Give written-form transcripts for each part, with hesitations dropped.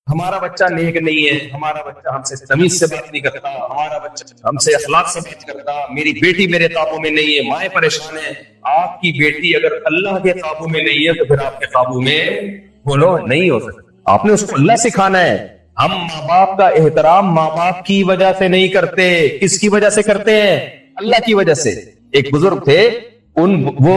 ہمارا بچہ نیک نہیں ہے، ہمارا بچہ ہم سے تمیز سے بات نہیں کرتا، ہمارا بچہ ہم سے اخلاق سے بات کرتا، میری بیٹی میرے قابو میں نہیں ہے، مائیں پریشان ہے۔ آپ کی بیٹی اگر اللہ کے قابو میں نہیں ہے تو پھر آپ کے قابو میں بولو نہیں ہو سکتا۔ آپ نے اس کو اللہ سکھانا ہے۔ ہم ماں باپ کا احترام ماں باپ کی وجہ سے نہیں کرتے، کس کی وجہ سے کرتے ہیں؟ اللہ کی وجہ سے۔ ایک بزرگ تھے، وہ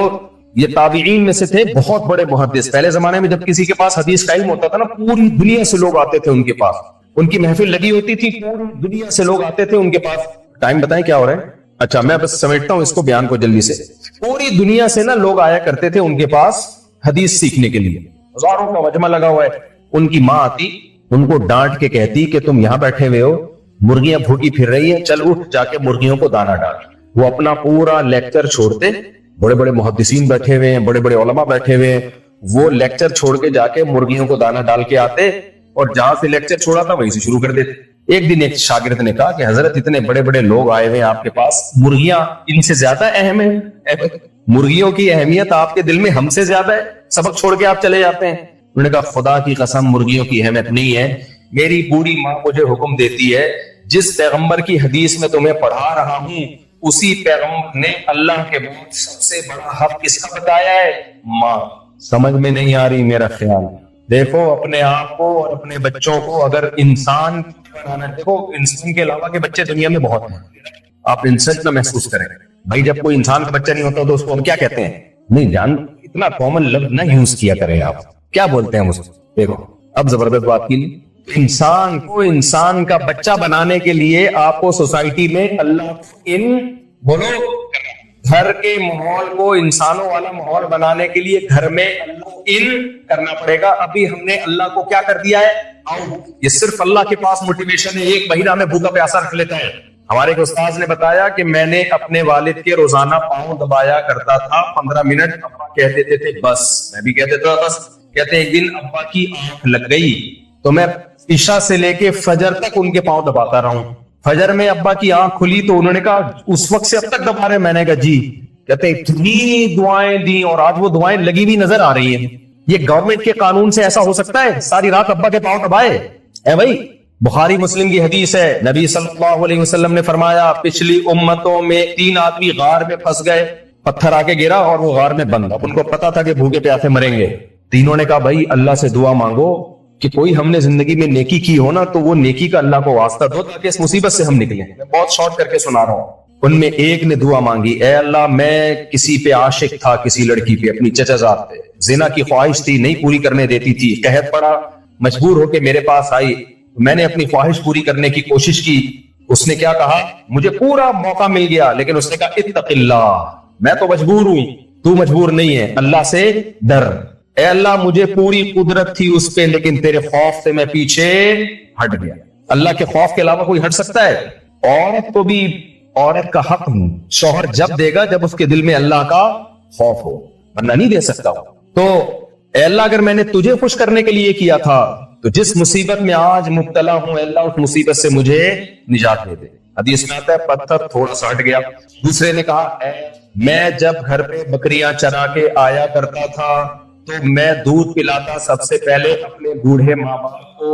یہ تابعین میں سے تھے، بہت بڑے محدث۔ پہلے زمانے میں جب کسی کے پاس حدیث کا علم ہوتا تھا نا، پوری دنیا سے لوگ آتے تھے ان کے پاس، ان کی محفل لگی ہوتی تھی، پوری دنیا سے لوگ آتے تھے ان کے پاس۔ ٹائم بتائیں کیا ہو رہا ہے؟ اچھا میں بس سمیٹتا ہوں اس کو، بیان کو جلدی سے۔ پوری دنیا سے نا لوگ آیا کرتے تھے ان کے پاس حدیث سیکھنے کے لیے، ہزاروں کا مجمع لگا ہوا ہے۔ ان کی ماں آتی، ان کو ڈانٹ کے کہتی کہ تم یہاں بیٹھے ہوئے ہو، مرغیاں بھوکی پھر رہی ہیں، چل اٹھ جا کے مرغیوں کو دانا ڈال۔ وہ اپنا پورا لیکچر چھوڑتے، بڑے بڑے محدثین بیٹھے ہوئے ہیں، بڑے بڑے علماء بیٹھے ہوئے ہیں، وہ لیکچر چھوڑ کے جا کے مرغیوں کو دانا ڈال کے آتے، اور جہاں سے لیکچر چھوڑا تھا وہیں سے شروع کر دیتے۔ ایک دن ایک شاگرد نے کہا کہ حضرت اتنے بڑے بڑے لوگ آئے ہوئے ہیں آپ کے پاس، مرغیاں ان سے زیادہ اہم ہیں؟ مرغیوں کی اہمیت آپ کے دل میں ہم سے زیادہ ہے، سبق چھوڑ کے آپ چلے جاتے ہیں۔ انہوں نے کہا خدا کی قسم مرغیوں کی اہمیت نہیں ہے، میری بوڑھی ماں مجھے حکم دیتی ہے، جس پیغمبر کی حدیث میں تمہیں پڑھا رہا ہوں اسی پیغمبر نے اللہ کے بعد سب سے بڑا حق کس کا بتایا ہے؟ ماں۔ سمجھ میں نہیں آ رہی میرا خیال؟ دیکھو اپنے آپ کو اور اپنے بچوں کو اگر انسان بنانا، دیکھو انسان کے علاوہ کے بچے دنیا میں بہت ہیں، آپ انسلٹ نہ محسوس کریں بھائی۔ جب کوئی انسان کا بچہ نہیں ہوتا تو اس کو ہم کیا کہتے ہیں؟ نہیں جان، اتنا کامن لفظ نہ یوز کیا کریں آپ، کیا بولتے ہیں اس کو؟ دیکھو اب زبردست بات کی، انسان کو انسان کا بچہ بنانے کے لیے آپ کو سوسائٹی میں اللہ بولو گھر کے ماحول کو انسانوں والا ماحول بنانے کے لیے گھر میں اللہ کرنا پڑے گا۔ ابھی ہم نے اللہ کو کیا کر دیا ہے؟ یہ صرف اللہ کے پاس موٹیویشن ہے، ایک مہینہ میں بھوکا پیاسا رکھ لیتا ہے۔ ہمارے ایک استاذ نے بتایا کہ میں نے اپنے والد کے روزانہ پاؤں دبایا کرتا تھا 15 منٹ، ابا کہہ دیتے تھے بس، میں بھی کہہ دیتا تھا بس۔ کہتے ایک دن ابا کی آنکھ لگ گئی تو میں عشاء سے لے کے فجر تک ان کے پاؤں دباتا رہا ہوں۔ فجر میں ابا کی آنکھ کھلی تو انہوں نے کہا اس وقت سے اب تک دبا رہے؟ میں نے کہا جی۔ کہتے اتنی دعائیں دی اور آج وہ دعائیں لگی بھی نظر آ رہی ہیں۔ یہ گورنمنٹ کے قانون سے ایسا ہو سکتا ہے ساری رات ابا کے پاؤں دبائے؟ اے بھائی بخاری مسلم کی حدیث ہے، نبی صلی اللہ علیہ وسلم نے فرمایا پچھلی امتوں میں 3 آدمی غار میں پھنس گئے، پتھر آ کے گرا اور وہ غار میں بند، اب ان کو پتا تھا کہ بھوکے پیاسے مریں گے۔ تینوں نے کہا بھائی اللہ سے دعا مانگو کہ کوئی ہم نے زندگی میں نیکی کی ہو نا تو وہ نیکی کا اللہ کو واسطہ دو تاکہ اس مصیبت سے ہم نکلیں۔ میں بہت شارٹ کر کے سنا رہا ہوں۔ ان میں ایک نے دعا مانگی، اے اللہ میں کسی پہ عاشق تھا، کسی لڑکی پہ، اپنی چچا زاد پہ، زنا کی خواہش تھی نہیں پوری کرنے دیتی تھی، قحط پڑا مجبور ہو کے میرے پاس آئی، میں نے اپنی خواہش پوری کرنے کی کوشش کی۔ اس نے کیا کہا؟ مجھے پورا موقع مل گیا، لیکن اس نے کہا اتق اللہ، میں تو مجبور ہوں، تو مجبور نہیں ہے، اللہ سے ڈر۔ اے اللہ مجھے پوری قدرت تھی اس پہ لیکن تیرے خوف سے میں پیچھے ہٹ گیا۔ اللہ کے خوف کے علاوہ کوئی ہٹ سکتا ہے؟ عورت کو بھی عورت کا حق شوہر جب دے گا جب اس کے دل میں اللہ کا خوف ہو، ورنہ نہیں دے سکتا۔ تو اے اللہ اگر میں نے تجھے خوش کرنے کے لیے کیا تھا تو جس مصیبت میں آج مبتلا ہوں اے اللہ اس مصیبت سے مجھے نجات دے دے۔ حدیث میں آتا ہے پتھر تھوڑا سا ہٹ گیا۔ دوسرے نے کہا اے میں جب گھر پہ بکریاں چرا کے آیا کرتا تھا تو میں دودھ پلاتا سب سے پہلے اپنے بوڑھے ماں باپ کو،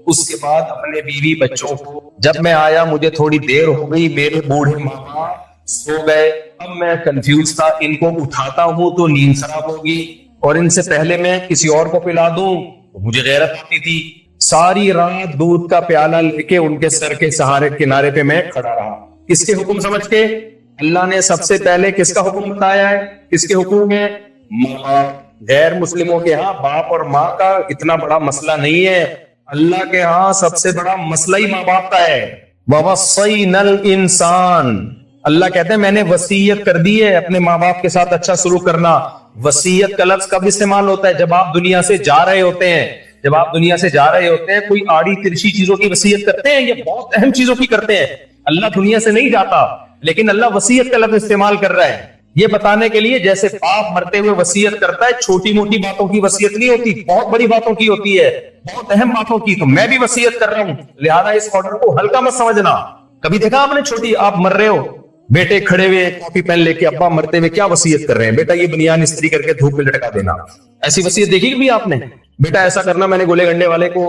اس کے بعد اپنے بیوی بچوں کو۔ جب میں آیا مجھے تھوڑی دیر ہو گئی، میرے بوڑھے ماں باپ سو گئے، اب میں کنفیوز تھا، ان کو اٹھاتا ہوں تو نیند خراب ہوگی اور ان سے پہلے میں کسی اور کو پلا دوں تو مجھے غیرت آتی تھی۔ ساری رات دودھ کا پیالہ لے کے ان کے سر کے سہارے کنارے پہ میں کھڑا رہا۔ کس کے حکم سمجھ کے؟ اللہ نے سب سے پہلے کس کا حکم بتایا ہے؟ کس کے حکم ہے؟ ماں۔ غیر مسلموں کے ہاں باپ اور ماں کا اتنا بڑا مسئلہ نہیں ہے، اللہ کے ہاں سب سے بڑا مسئلہ ہی ماں باپ کا ہے۔ وَوَصَّيْنَا الْإِنسَانَ، اللہ کہتے ہیں میں نے وصیت کر دی ہے اپنے ماں باپ کے ساتھ اچھا سلوک کرنا۔ وصیت کا لفظ کب استعمال ہوتا ہے؟ جب آپ دنیا سے جا رہے ہوتے ہیں۔ جب آپ دنیا سے جا رہے ہوتے ہیں کوئی آڑی ترچھی چیزوں کی وصیت کرتے ہیں، یہ بہت اہم چیزوں کی کرتے ہیں۔ اللہ دنیا سے نہیں جاتا لیکن اللہ وصیت کا لفظ استعمال کر رہا ہے یہ بتانے کے لیے جیسے باپ مرتے ہوئے وصیت کرتا ہے، چھوٹی موٹی باتوں کی وصیت نہیں ہوتی، بہت بڑی باتوں کی ہوتی ہے، بہت اہم باتوں کی۔ تو میں بھی وصیت کر رہا ہوں، لہذا اس آرڈر کو ہلکا مت سمجھنا۔ کبھی دیکھا آپ نے چھوٹی، آپ مر رہے ہو بیٹے کھڑے ہوئے کاپی پین لے کے ابا مرتے ہوئے کیا وصیت کر رہے ہیں, بیٹا یہ بنیان استری کر کے دھوپ میں لٹکا دینا. ایسی وصیت دیکھی بھی آپ نے؟ بیٹا ایسا کرنا, میں نے گولے گنڈے والے کو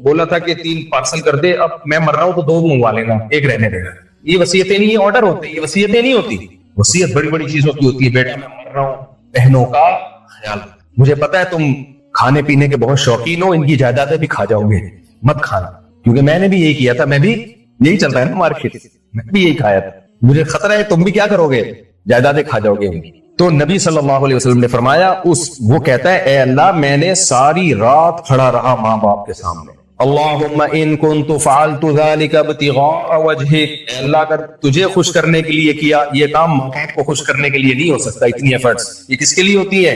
بولا تھا کہ 3 پارسل کر دے, اب میں مر رہا ہوں تو 2 منگوا لینا, 1 رہنے دے گا. یہ وصیتیں نہیں, یہ آرڈر ہوتے ہیں, یہ وصیتیں نہیں ہوتی. وصیت بڑی بڑی چیزوں کی ہوتی ہے. بیٹا میں مر رہا ہوں, بہنوں کا خیال, مجھے پتا ہے تم کھانے پینے کے بہت شوقین ہو, ان کی جائیدادیں بھی کھا جاؤ گے, مت کھانا, کیونکہ میں نے بھی یہی کیا تھا, میں بھی یہی چل رہا ہے نا مارکیٹ, میں بھی یہی کھایا تھا, مجھے خطرہ ہے تم بھی کیا کرو گے, جائیدادیں کھا جاؤ گے ان کی. تو نبی صلی اللہ علیہ وسلم نے فرمایا, وہ کہتا ہے اے اللہ میں نے ساری رات کھڑا رہا ماں باپ کے سامنے, اللہم ان کنت فعلت ذلک ابتغاء وجہک, اے اللہ اگر تجھے خوش کرنے کے لیے کیا, یہ کام ماں باپ کو خوش کرنے کے لیے نہیں ہو سکتا, اتنی ایفرٹس یہ کس کے لیے ہوتی ہے؟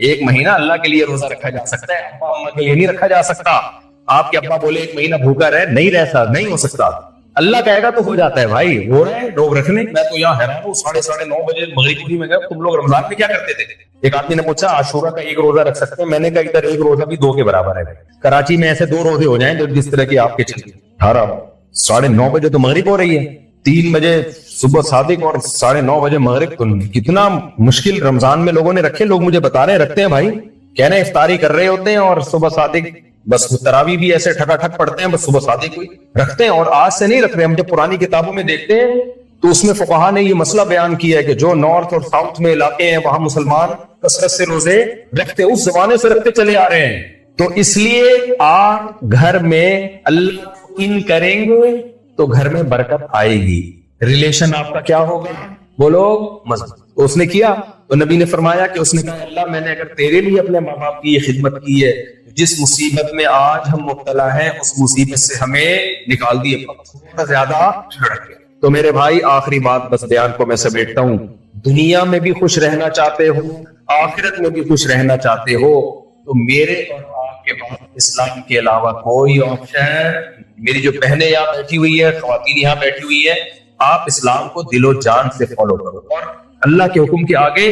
1 مہینہ اللہ کے لیے روزہ رکھا جا سکتا ہے, ابا اماں کے لیے نہیں رکھا جا سکتا. آپ کے ابا بولے 1 مہینہ بھوکا رہے, نہیں ہو سکتا. اللہ کہے گا تو ہو جاتا ہے بھائی, ہو رہے ہیں لوگ رکھنے. میں تو یہاں حیران ہوں, 9:30 بجے مغرب میں گیا, تم لوگ رمضان میں کیا کرتے تھے؟ ایک آدمی نے پوچھا عاشورہ کا 1 روزہ رکھ سکتے ہیں؟ میں نے کہا ادھر 1 روزہ بھی 2 کے برابر ہے. کراچی میں ایسے 2 روزے ہو جائیں جس طرح کے آپ کے چلے, 9:30 بجے تو مغرب ہو رہی ہے, 3 بجے صبح صادق اور 9:30 بجے مغرب. تو کتنا مشکل رمضان میں لوگوں نے رکھے, لوگ مجھے بتا رہے ہیں رکھتے ہیں بھائی, کہہ رہے ہیں افطاری کر رہے ہوتے ہیں اور صبح صادق, بس تراویح بھی ایسے ٹھٹا ٹھٹ پڑھتے ہیں, بس صبح صادق کوئی رکھتے ہیں. اور آج سے نہیں رکھ رہے, ہم جب پرانی کتابوں میں دیکھتے ہیں تو اس میں فقہا نے یہ مسئلہ بیان کیا ہے کہ جو نارتھ اور ساؤتھ میں علاقے ہیں وہاں مسلمان کثرت سے روزے رکھتے, اس زمانے سے رکھتے چلے آ رہے ہیں. تو اس لیے آپ گھر میں اللہ ان کریں گے تو گھر میں برکت آئے گی, ریلیشن آپ کا کیا ہوگا, بولو مضبوط. اس نے کیا تو نبی نے فرمایا کہ اس نے کہا اللہ میں نے اگر تیرے لیے اپنے ماں باپ کی یہ خدمت کی ہے, جس مصیبت میں آج ہم مبتلا ہیں اس مصیبت سے ہمیں نکال دیے, تھوڑا زیادہ چھڑک گیا. تو میرے بھائی آخری بات بس بیان کو میں سمیٹتا ہوں, دنیا میں بھی خوش رہنا چاہتے ہو, آخرت میں بھی خوش رہنا چاہتے ہو, تو میرے اور آپ کے پاس اسلام کے علاوہ کوئی آپشن. میری جو بہنیں یہاں بیٹھی ہوئی ہے, خواتین یہاں بیٹھی ہوئی ہے, آپ اسلام کو دل و جان سے فالو کرو اور اللہ کے حکم کے آگے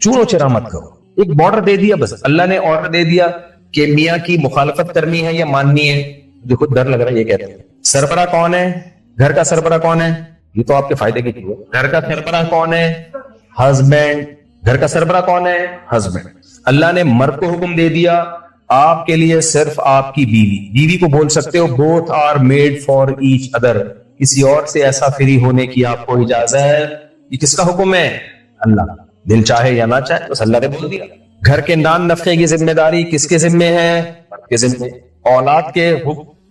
چونو چرا مت کرو. ایک بارڈر دے دیا, بس اللہ نے آرڈر دے دیا کہ میاں کی مخالفت کرنی ہے یا ماننی ہے. جو خود ڈر لگ رہا ہے یہ کہتے ہیں سربراہ کون ہے, گھر کا سربراہ کون ہے, یہ تو آپ کے فائدے کی چیز ہے. گھر کا سربراہ کون ہے, ہسبینڈ. گھر کا سربراہ کون ہے, ہسبینڈ. اللہ نے مرد کو حکم دے دیا آپ کے لیے صرف آپ کی بیوی, بیوی کو بول سکتے ہو both are made for each other, کسی اور سے ایسا فری ہونے کی آپ کو اجازت. یہ کس کا حکم ہے, اللہ. دل چاہے یا نہ چاہے بس اللہ نے بول دیا. گھر کے نان نفقے کی ذمہ داری کس کے ذمہ ہے, مرد کے ذمہ. اولاد کے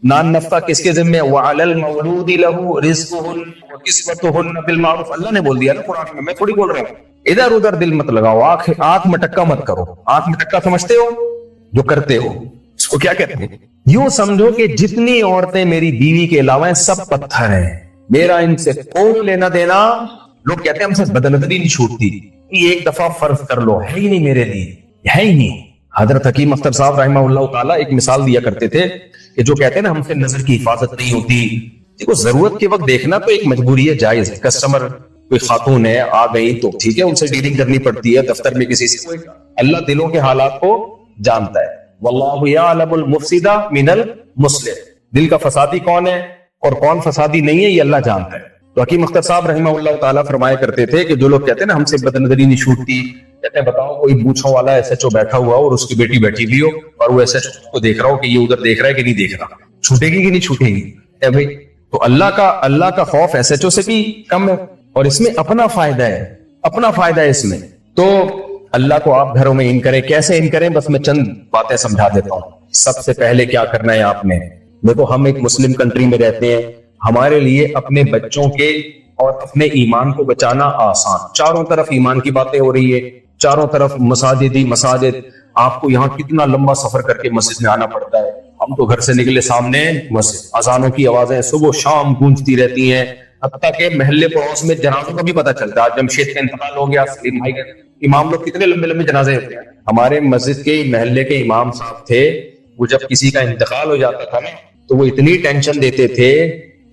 نان نفقہ کس کے ذمہ, وعلی المولود لہ رزقہن وکسوتہن بالمعروف. اللہ نے بول دیا نا قرآن میں تھوڑی بول رہا ہوں. ادھر ادھر دل مت لگاؤ, آنکھ مٹکا مت کرو. آنکھ مٹکا سمجھتے ہو جو کرتے ہو, اس کو کیا کہتے ہیں؟ یوں سمجھو کہ جتنی عورتیں میری بیوی کے علاوہ ہیں سب پتھر ہیں, میرا ان سے کوئی لینا دینا. لوگ کہتے ہیں ہم سے بدنظری نہیں چھوٹتی, ایک دفعہ فرض کر لو, ہے ہی نہیں میرے لیے, ہے ہی نہیں. حضرت حکیم اختر صاحب رحمہ اللہ تعالیٰ ایک مثال دیا کرتے تھے کہ جو کہتے ہیں نا ہم سے نظر کی حفاظت نہیں ہوتی, دیکھو ضرورت کے وقت دیکھنا تو ایک مجبوری ہے, جائز ہے. کسٹمر کوئی خاتون ہے آ گئی تو ٹھیک ہے, ان سے ڈیلنگ کرنی پڑتی ہے, دفتر میں کسی سے. اللہ دلوں کے حالات کو جانتا ہے. واللہ یعلم المفسد من المصلح, دل کا فسادی کون ہے اور کون فسادی نہیں ہے یہ اللہ جانتا ہے. تو حکیم اختر صاحب رحمہ اللہ تعالیٰ فرمایا کرتے تھے کہ جو لوگ کہتے ہیں نا ہم سے بدنظری نہیں چھوٹتی, کہتے ہیں بتاؤ کوئی بوچھوں والا ایس ایچ او بیٹھا ہوا اور اس کی بیٹی بیٹھی بھی ہو اور وہ ایس ایچ او کو دیکھ رہا ہو کہ یہ ادھر دیکھ رہا ہے کہ نہیں دیکھ رہا, چھوٹے گی کہ نہیں چھوٹے گی؟ اے بھائی, تو اللہ کا خوف ایس ایچ او سے بھی کم ہے, اور اس میں اپنا فائدہ ہے, اپنا فائدہ ہے اس میں. تو اللہ کو آپ گھروں میں ان کریں. کیسے ان کریں, بس میں چند باتیں سمجھا دیتا ہوں. سب سے پہلے کیا کرنا ہے آپ نے, دیکھو ہم ایک مسلم کنٹری میں رہتے ہیں, ہمارے لیے اپنے بچوں کے اور اپنے ایمان کو بچانا آسان. چاروں طرف ایمان کی باتیں ہو رہی ہے, چاروں طرف مساجد. آپ کو یہاں کتنا لمبا سفر کر کے مسجد میں آنا پڑتا ہے, ہم تو گھر سے نکلے سامنے مسجد, اذانوں کی آوازیں صبح شام گونجتی رہتی ہیں, حتیٰ کہ محلے پڑوس میں جنازوں کا بھی پتہ چلتا ہے. جمشید کا انتقال ہو گیا, سلیم بھائی کا, امام لوگ کتنے لمبے لمبے جنازے ہوتے ہیں. ہمارے مسجد کے محلے کے امام صاحب تھے, وہ جب کسی کا انتقال ہو جاتا تھا نا تو وہ اتنی ٹینشن دیتے تھے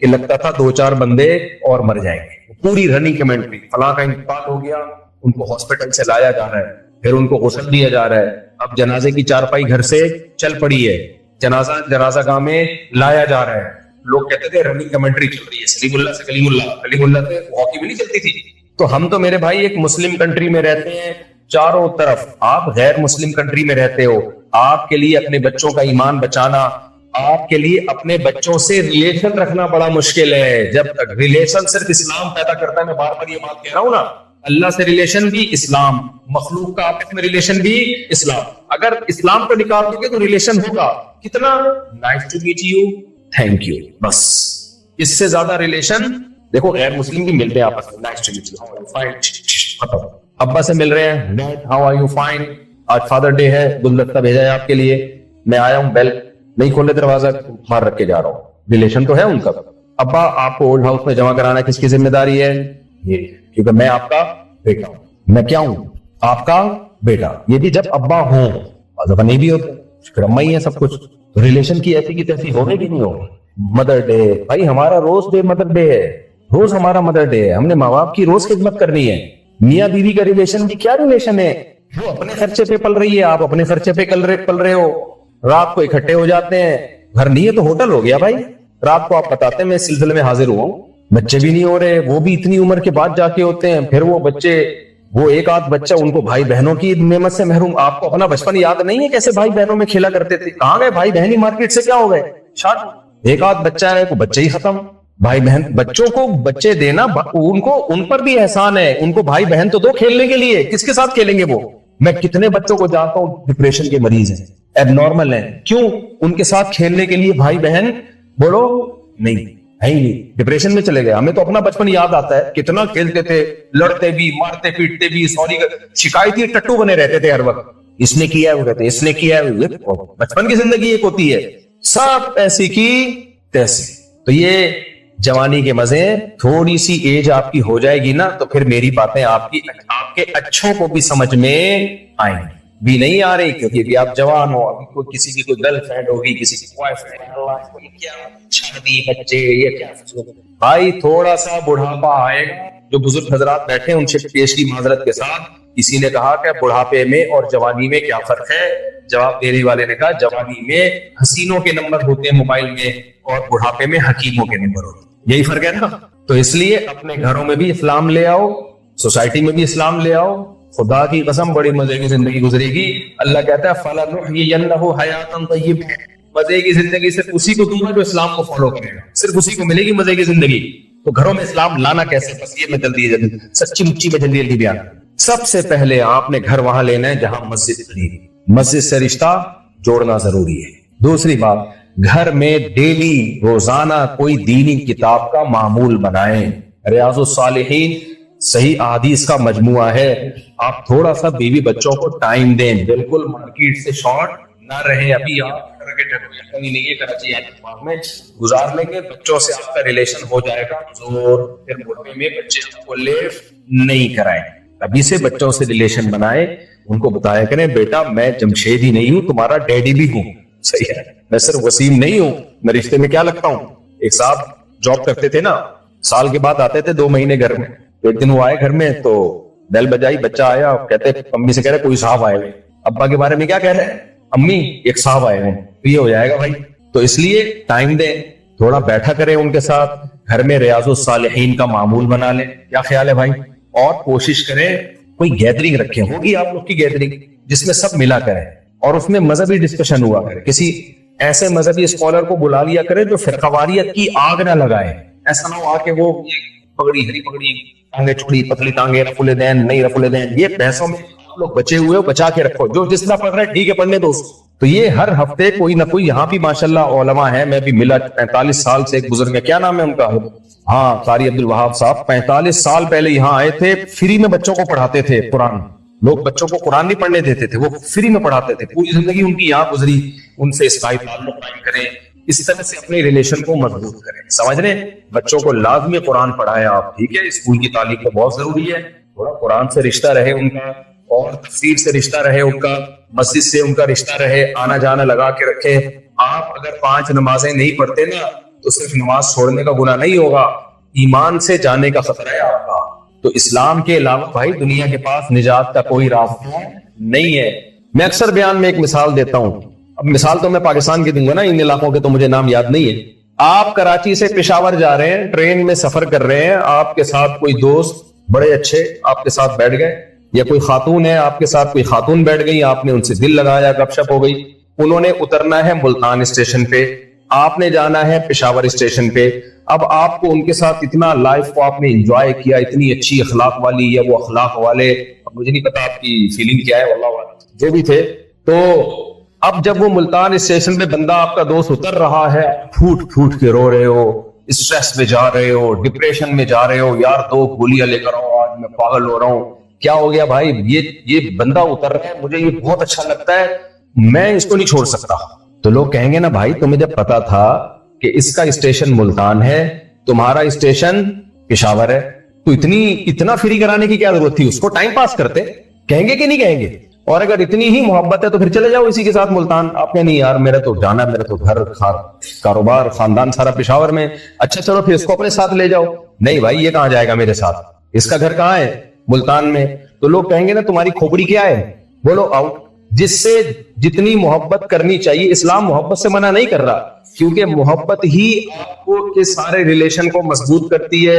کہ لگتا تھا 2-4 بندے اور مر جائیں گے. پوری رننگ کمنٹری, فلاں کا انتقال ہو گیا, ان کو ہاسپٹل سے لایا جا رہا ہے, پھر ان کو غسل دیا جا رہا ہے, اب جنازے کی چارپائی گھر سے چل پڑی ہے, جنازہ گاہ میں لایا جا رہا ہے. لوگ کہتے تھے رننگ کمنٹری چل رہی ہے, سلیم اللہ سے کلیم اللہ سے ہاکی بھی نہیں چلتی تھی, تو ہم تو میرے بھائی ایک مسلم کنٹری میں رہتے ہیں چاروں طرف، آپ غیر مسلم کنٹری میں رہتے ہو. آپ کے لیے اپنے بچوں کا ایمان بچانا، آپ کے لیے اپنے بچوں سے ریلیشن رکھنا بڑا مشکل ہے. جب تک ریلیشن صرف اسلام پیدا کرتا ہے، میں بار بار یہ بات کہہ رہا ہوں نا، اللہ سے ریلیشن بھی اسلام، مخلوق کا آپس میں ریلیشن بھی اسلام. اگر اسلام کو نکال دو گے تو ریلیشن ہوگا کتنا؟ Nice to meet you, thank you, بس. اس سے زیادہ ریلیشن دیکھو غیر مسلم بھی ملتے ہیں آپس میں، nice to meet you, fine, ختم. ابا سے مل رہے ہیں، dad how are you, fine. آج فادر ڈے ہے، گلدستہ بھیجا ہے آپ کے لیے، میں آیا ہوں، بیل نہیں کھولے دروازہ، باہر رکھ کے جا رہا ہوں. ریلیشن تو ہے ان کا. ابا آپ کو اولڈ ہاؤس میں جمع کرانا کس کی ذمہ داری ہے؟ یہ، کیونکہ میں آپ کا بیٹا ہوں. میں کیا ہوں؟ آپ کا بیٹا. یہ بھی جب ابا ہوں، ابا نہیں بھی ہوتے پھر اما ہی ہے سب کچھ. ریلیشن کی ایسی کی تیسی ہوگی کہ نہیں ہوگی؟ مدر ڈے بھائی ہمارا روز ڈے مدر ڈے ہے، روز ہمارا مدر ڈے ہے. ہم نے ماں باپ کی روز خدمت کرنی ہے. میاں بیوی کا ریلیشن بھی کیا ریلیشن ہے؟ وہ اپنے خرچے پہ پل رہی ہے، آپ اپنے خرچے پہ پل رہے ہو. رات کو اکٹھے ہو جاتے ہیں، گھر نہیں ہے تو ہوٹل ہو گیا بھائی. رات کو آپ بتاتے ہیں میں اس سلسلے میں حاضر ہوا ہوں. بچے بھی نہیں ہو رہے، وہ بھی اتنی عمر کے بعد جا کے ہوتے ہیں. پھر وہ بچے، وہ ایک آدھ بچہ، ان کو بھائی بہنوں کی نعمت سے محروم. آپ کو اپنا بچپن یاد نہیں ہے کیسے بھائی بہنوں میں کھیلا کرتے تھے؟ کہاں گئے بھائی بہن؟ مارکیٹ سے کیا ہو گئے؟ ایک آدھ بچہ ہے، وہ بچے ہی ختم. بھائی بہن، بچوں کو بچے دینا ان پر بھی احسان ہے. ان کو بھائی بہن تو دو کھیلنے کے لیے. کس کے ساتھ کھیلیں گے وہ؟ میں کتنے بچوں کو جانتا ہوں ڈپریشن کے مریض ہیں، ایب نارمل ہیں. کیوں؟ ان کے ساتھ کھیلنے کے لیے بھائی بہن بولو نہیں ہے ہی نہیں، ڈپریشن میں چلے گئے. ہمیں تو اپنا بچپن یاد آتا ہے، کتنا کھیلتے تھے، لڑتے بھی، مارتے پیٹتے بھی، سوری شکایتی ٹٹو بنے رہتے تھے ہر وقت. اس نے کیا ہے وہ کہتے اس نے کیا ہے. بچپن کی زندگی ایک ہوتی ہے، سب ایسی کی تیسی. تو یہ جوانی کے مزے، تھوڑی سی ایج آپ کی ہو جائے گی نا تو پھر میری باتیں آپ کے اچھوں کو بھی سمجھ میں آئیں گی. بھی نہیں آ رہی کیونکہ بھی آپ جوان ہو. ابھی کوئی کسی کی کوئی گرل فرینڈ ہوگی، کسی کی بوائے فرینڈ، شادی، بچے، یہ کیا بھائی. تھوڑا سا بڑھاپا آئے گا. جو بزرگ حضرات بیٹھے ان سے پیش کی معذرت کے ساتھ، کسی نے کہا کہ بڑھاپے میں اور جوانی میں کیا فرق ہے؟ جواب دینے والے نے کہا جوانی میں حسینوں کے نمبر ہوتے ہیں موبائل میں، اور بڑھاپے میں حکیموں کے نمبر ہوتے ہیں. یہی فرق ہے نا. تو اس لیے اپنے گھروں میں بھی اسلام لے آؤ، سوسائٹی میں بھی اسلام لے آؤ. خدا کی قسم بڑی مزے کی زندگی گزرے گی. اللہ کہتا ہے فَلَنُحْيِيَنَّهُ حَيَاةً طَيِّبَةً. مزے کی زندگی صرف اسی کو دوں گا جو اسلام کو فالو کرے گا، صرف اسی کو ملے گی مزے کی زندگی. تو گھروں میں اسلام لانا کیسے؟ بس یہ میں جلدی سچی مچی میں جلدی بیان. سب سے پہلے آپ نے گھر وہاں لینا ہے جہاں مسجد کھلی. مسجد سے رشتہ جوڑنا ضروری ہے. دوسری بات، گھر میں ڈیلی روزانہ کوئی دینی کتاب کا معمول بنائیں. ریاض الصالحین صحیح احادیث کا مجموعہ ہے. آپ تھوڑا سا بیوی بچوں کو ٹائم دیں، بالکل مارکیٹ سے شارٹ نہ رہیں. ابھی آپ نہیں ہے کراچی میں گزار لیں گے، بچوں سے آپ کا ریلیشن ہو جائے گا زور. پھر بڑھاپے میں بچے آپ کو لیف نہیں کرائیں. ابھی سے بچوں سے ریلیشن بنائیں، ان کو بتایا کریں بیٹا میں جمشید ہی نہیں ہوں، تمہارا ڈیڈی بھی ہوں. صحیح ہے، میں صرف وسیم نہیں ہوں، میں رشتے میں کیا لگتا ہوں. ایک صاحب جاب کرتے تھے نا، سال کے بعد آتے تھے 2 مہینے گھر میں. ایک دن وہ آئے گھر میں تو بیل بجائی، بچہ آیا، کہتے امی سے کہہ رہے کوئی صاحب آئے ہوئے. ابا کے بارے میں کیا کہہ رہے ہیں؟ امی ایک صاحب آئے ہیں. تو یہ ہو جائے گا بھائی. تو اس لیے ٹائم دیں، تھوڑا بیٹھا کریں ان کے ساتھ. گھر میں ریاض الصالحین کا معمول بنا لیں. کیا خیال ہے بھائی؟ اور کوشش کریں کوئی گیدرنگ رکھیں، ہوگی آپ لوگ کی گیدرنگ جس میں سب ملا کریں اور اس میں مذہبی ڈسکشن ہوا کرے. کسی ایسے مذہبی اسکالر کو بلا لیا کرے جو فرقواریت کی آگ نہ لگائے. ایسا نہ ہو کہ وہ پگڑی ہری پگڑی، ٹانگیں چھوڑی پتلی ٹانگیں، رفع الدین نہیں رفع الدین، یہ بحثوں میں لوگ بچے ہوئے ہو، بچا کے رکھو. جو جس طرح پڑھ رہے ٹھیک ہے پڑھنے دو. تو یہ ہر ہفتے کوئی نہ کوئی، یہاں بھی ماشاءاللہ علماء ہیں. میں بھی ملا 45 سال سے ایک بزرگ ہے، کیا نام ہے ان کا؟ ہاں قاری عبد الوہاب صاحب. 45 سال پہلے یہاں آئے تھے، فری میں بچوں کو پڑھاتے تھے قرآن. لوگ بچوں کو قرآن نہیں پڑھنے دیتے تھے، وہ فری میں پڑھاتے تھے. پوری زندگی ان کی یہاں گزری. ان سے اسکائی تعلق قائم کریں، اس طرح سے اپنے ریلیشن کو مضبوط کریں. سمجھ رہے ہیں؟ بچوں کو لازمی قرآن پڑھائیں آپ. ٹھیک ہے، اسکول کی تعلیم تو بہت ضروری ہے. تھوڑا قرآن سے رشتہ رہے ان کا، اور تفسیر سے رشتہ رہے ان کا، مسجد سے ان کا رشتہ رہے، آنا جانا لگا کے رکھے. آپ اگر 5 نمازیں نہیں پڑھتے نا تو صرف نماز چھوڑنے کا گناہ نہیں ہوگا، ایمان سے جانے کا خطرہ ہے آپ کا. تو اسلام کے علاوہ بھائی دنیا کے پاس نجات کا کوئی راستہ نہیں ہے. میں اکثر بیان میں ایک مثال دیتا ہوں. اب مثال تو میں پاکستان کی دوں گا نا، ان علاقوں کے تو مجھے نام یاد نہیں ہے. آپ کراچی سے پشاور جا رہے ہیں، ٹرین میں سفر کر رہے ہیں، آپ کے ساتھ کوئی دوست بڑے اچھے آپ کے ساتھ بیٹھ گئے, یا کوئی خاتون ہے آپ کے ساتھ, کوئی خاتون بیٹھ گئی, آپ نے ان سے دل لگایا, گپ شپ ہو گئی. انہوں نے اترنا ہے ملتان اسٹیشن پہ, آپ نے جانا ہے پشاور اسٹیشن پہ. اب آپ کو ان کے ساتھ اتنا لائف کو آپ نے انجوائے کیا, اتنی اچھی اخلاق والی یا وہ اخلاق والے, مجھے نہیں پتا آپ کی فیلنگ کیا ہے, واللہ جو بھی تھے. تو اب جب وہ ملتان اسٹیشن پہ بندہ آپ کا دوست اتر رہا ہے, پھوٹ پھوٹ کے رو رہے ہو, اسٹریس میں جا رہے ہو, ڈپریشن میں جا رہے ہو, یار 2 گولیاں لے کر آؤ, آج میں پاگل ہو رہا ہوں, کیا ہو گیا بھائی, یہ بندہ اتر رہا ہے, مجھے یہ بہت اچھا لگتا ہے, میں اس کو نہیں چھوڑ سکتا. تو لوگ کہیں گے نا بھائی تمہیں جب پتا تھا کہ اس کا اسٹیشن ملتان ہے, تمہارا اسٹیشن پشاور ہے, تو اتنا فری کرانے کی کیا ضرورت تھی, اس کو ٹائم پاس کرتے. کہیں گے کہ نہیں کہیں گے؟ اور اگر اتنی ہی محبت ہے تو پھر چلے جاؤ اسی کے ساتھ ملتان. آپ نے نہیں یار میرا تو جانا, میرا تو گھر کاروبار خاندان سارا پشاور میں, اچھا چلو پھر اس کو اپنے ساتھ لے جاؤ. نہیں بھائی یہ کہاں جائے گا میرے ساتھ, اس کا گھر کہاں ہے, ملتان میں. تو لوگ کہیں گے نا تمہاری کھوپڑی کیا ہے, بولو آؤٹ. جس سے جتنی محبت کرنی چاہیے, اسلام محبت سے منع نہیں کر رہا, کیونکہ محبت ہی آپ کو کے سارے ریلیشن کو مضبوط کرتی ہے,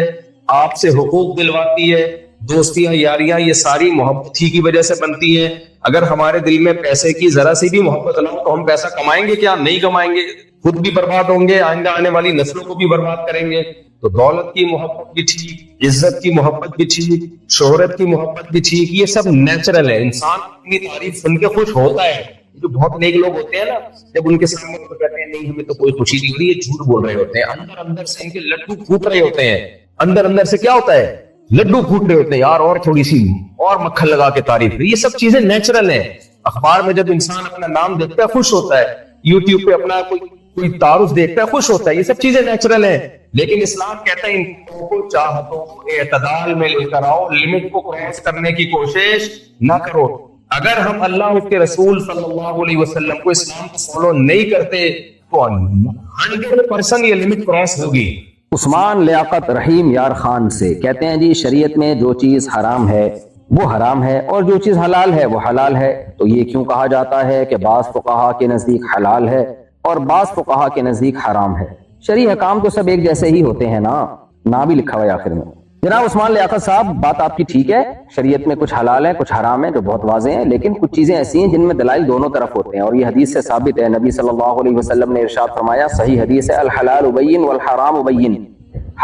آپ سے حقوق دلواتی ہے, دوستیاں یاریاں یہ ساری محبت ہی کی وجہ سے بنتی ہیں. اگر ہمارے دل میں پیسے کی ذرا سی بھی محبت نہ ہو تو ہم پیسہ کمائیں گے کیا, نہیں کمائیں گے, خود بھی برباد ہوں گے, آئندہ آنے والی نسلوں کو بھی برباد کریں گے. تو دولت کی محبت بھی ٹھیک, عزت کی محبت بھی ٹھیک, شہرت کی محبت بھی ٹھیک, یہ سب نیچرل ہے. انسان اپنی تعریف سن کے خوش ہوتا ہے. جو بہت نیک لوگ ہوتے ہیں نا, جب ان کے سامنے تو کہتے ہیں نہیں ہمیں تو کوئی خوشی نہیں ہو رہی, یہ جھوٹ بول رہے ہوتے ہیں, اندر اندر سے ان کے لڈو پھوٹ رہے ہوتے ہیں. اندر اندر سے کیا ہوتا ہے, لڈو پھوٹ رہے ہوتے ہیں یار, اور تھوڑی سی اور مکھن لگا کے تعریف. یہ سب چیزیں نیچرل ہیں. اخبار میں جب انسان اپنا نام دیکھتا ہے خوش ہوتا ہے, یوٹیوب پہ اپنا کوئی تعارف دیکھتا ہے خوش ہوتا ہے, یہ سب چیزیں نیچرل ہیں. لیکن اسلام کہتا ہے ان کو چاہتوں کو اعتدال میں لے کر آؤ, لمٹ کو کراس کرنے کی کوشش نہ کرو. اگر ہم اللہ اس کے رسول صلی اللہ علیہ وسلم کو, اسلام کو فالو نہیں کرتے تو 100% یہ لمٹ کراس ہوگی. عثمان لیاقت رحیم یار خان سے کہتے ہیں جی شریعت میں جو چیز حرام ہے وہ حرام ہے اور جو چیز حلال ہے وہ حلال ہے, تو یہ کیوں کہا جاتا ہے کہ بعض فقہا کے نزدیک حلال ہے اور بعض فقہا کے نزدیک حرام ہے؟ شرعی حکام تو سب ایک جیسے ہی ہوتے ہیں نا بھی لکھا ہوا ہے آخر میں. جناب عثمان لیاقت صاحب بات آپ کی ٹھیک ہے, شریعت میں کچھ حلال ہے کچھ حرام ہے جو بہت واضح ہیں, لیکن کچھ چیزیں ایسی ہیں جن میں دلائل دونوں طرف ہوتے ہیں, اور یہ حدیث سے ثابت ہے. نبی صلی اللہ علیہ وسلم نے ارشاد فرمایا, صحیح حدیث ہے, الحلال بین والحرام بین,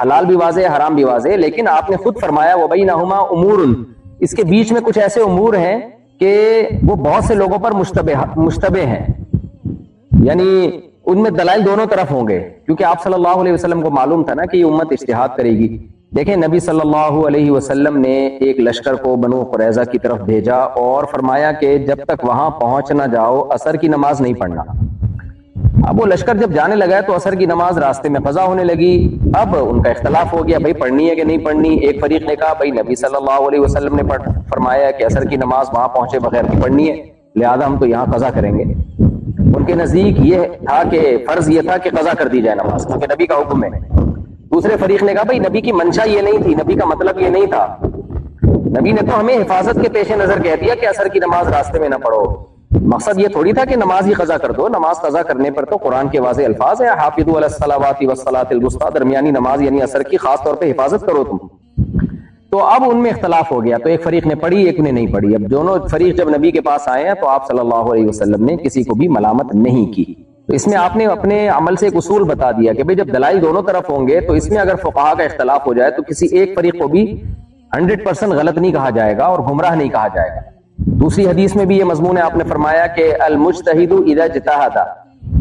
حلال بھی واضح ہے حرام بھی واضح ہے, لیکن آپ نے خود فرمایا وبینہما امور, اس کے بیچ میں کچھ ایسے امور ہیں کہ وہ بہت سے لوگوں پر مشتبہ ہیں, یعنی ان میں دلائل دونوں طرف ہوں گے, کیونکہ آپ صلی اللہ علیہ وسلم کو معلوم تھا نا کہ یہ امت اجتہاد کرے گی. دیکھیں نبی صلی اللہ علیہ وسلم نے ایک لشکر کو بنو قریظہ کی طرف بھیجا اور فرمایا کہ جب تک وہاں پہنچ نہ جاؤ عصر کی نماز نہیں پڑھنا. اب وہ لشکر جب جانے لگا تو عصر کی نماز راستے میں قضا ہونے لگی. اب ان کا اختلاف ہو گیا, بھائی پڑھنی ہے کہ نہیں پڑھنی. ایک فریق نے کہا بھائی نبی صلی اللہ علیہ وسلم نے فرمایا کہ عصر کی نماز وہاں پہنچے بغیر کی پڑھنی ہے, لہذا ہم تو یہاں قضا کریں گے. ان کے نزدیک یہ تھا کہ فرض یہ تھا کہ قضا کر دی جائے نماز, کیونکہ نبی کا حکم ہے. دوسرے فریق نے کہا بھائی نبی کی منشا یہ نہیں تھی, نبی کا مطلب یہ نہیں تھا, نبی نے تو ہمیں حفاظت کے پیش نظر کہہ دیا کہ عصر کی نماز راستے میں نہ پڑھو. مقصد یہ تھوڑی تھا کہ نماز ہی قضا کر دو. نماز قضا کرنے پر تو قرآن کے واضح الفاظ ہیں, حافظوا علی الصلوات والصلاۃ الوسطی, درمیانی نماز یعنی عصر کی خاص طور پہ حفاظت کرو تم. تو اب ان میں اختلاف ہو گیا, تو ایک فریق نے پڑھی ایک نے نہیں پڑھی. اب دونوں فریق جب نبی کے پاس آئے ہیں تو آپ صلی اللہ علیہ وسلم نے کسی کو بھی ملامت نہیں کی. تو اس میں آپ نے اپنے عمل سے ایک اصول بتا دیا کہ جب دلائل دونوں طرف ہوں گے تو اس میں اگر فقہا کا اختلاف ہو جائے تو کسی ایک فریق کو بھی 100% غلط نہیں کہا جائے گا اور گمراہ نہیں کہا جائے گا. دوسری حدیث میں بھی یہ مضمون ہے, آپ نے فرمایا کہ المجتہد اذا اجتہد,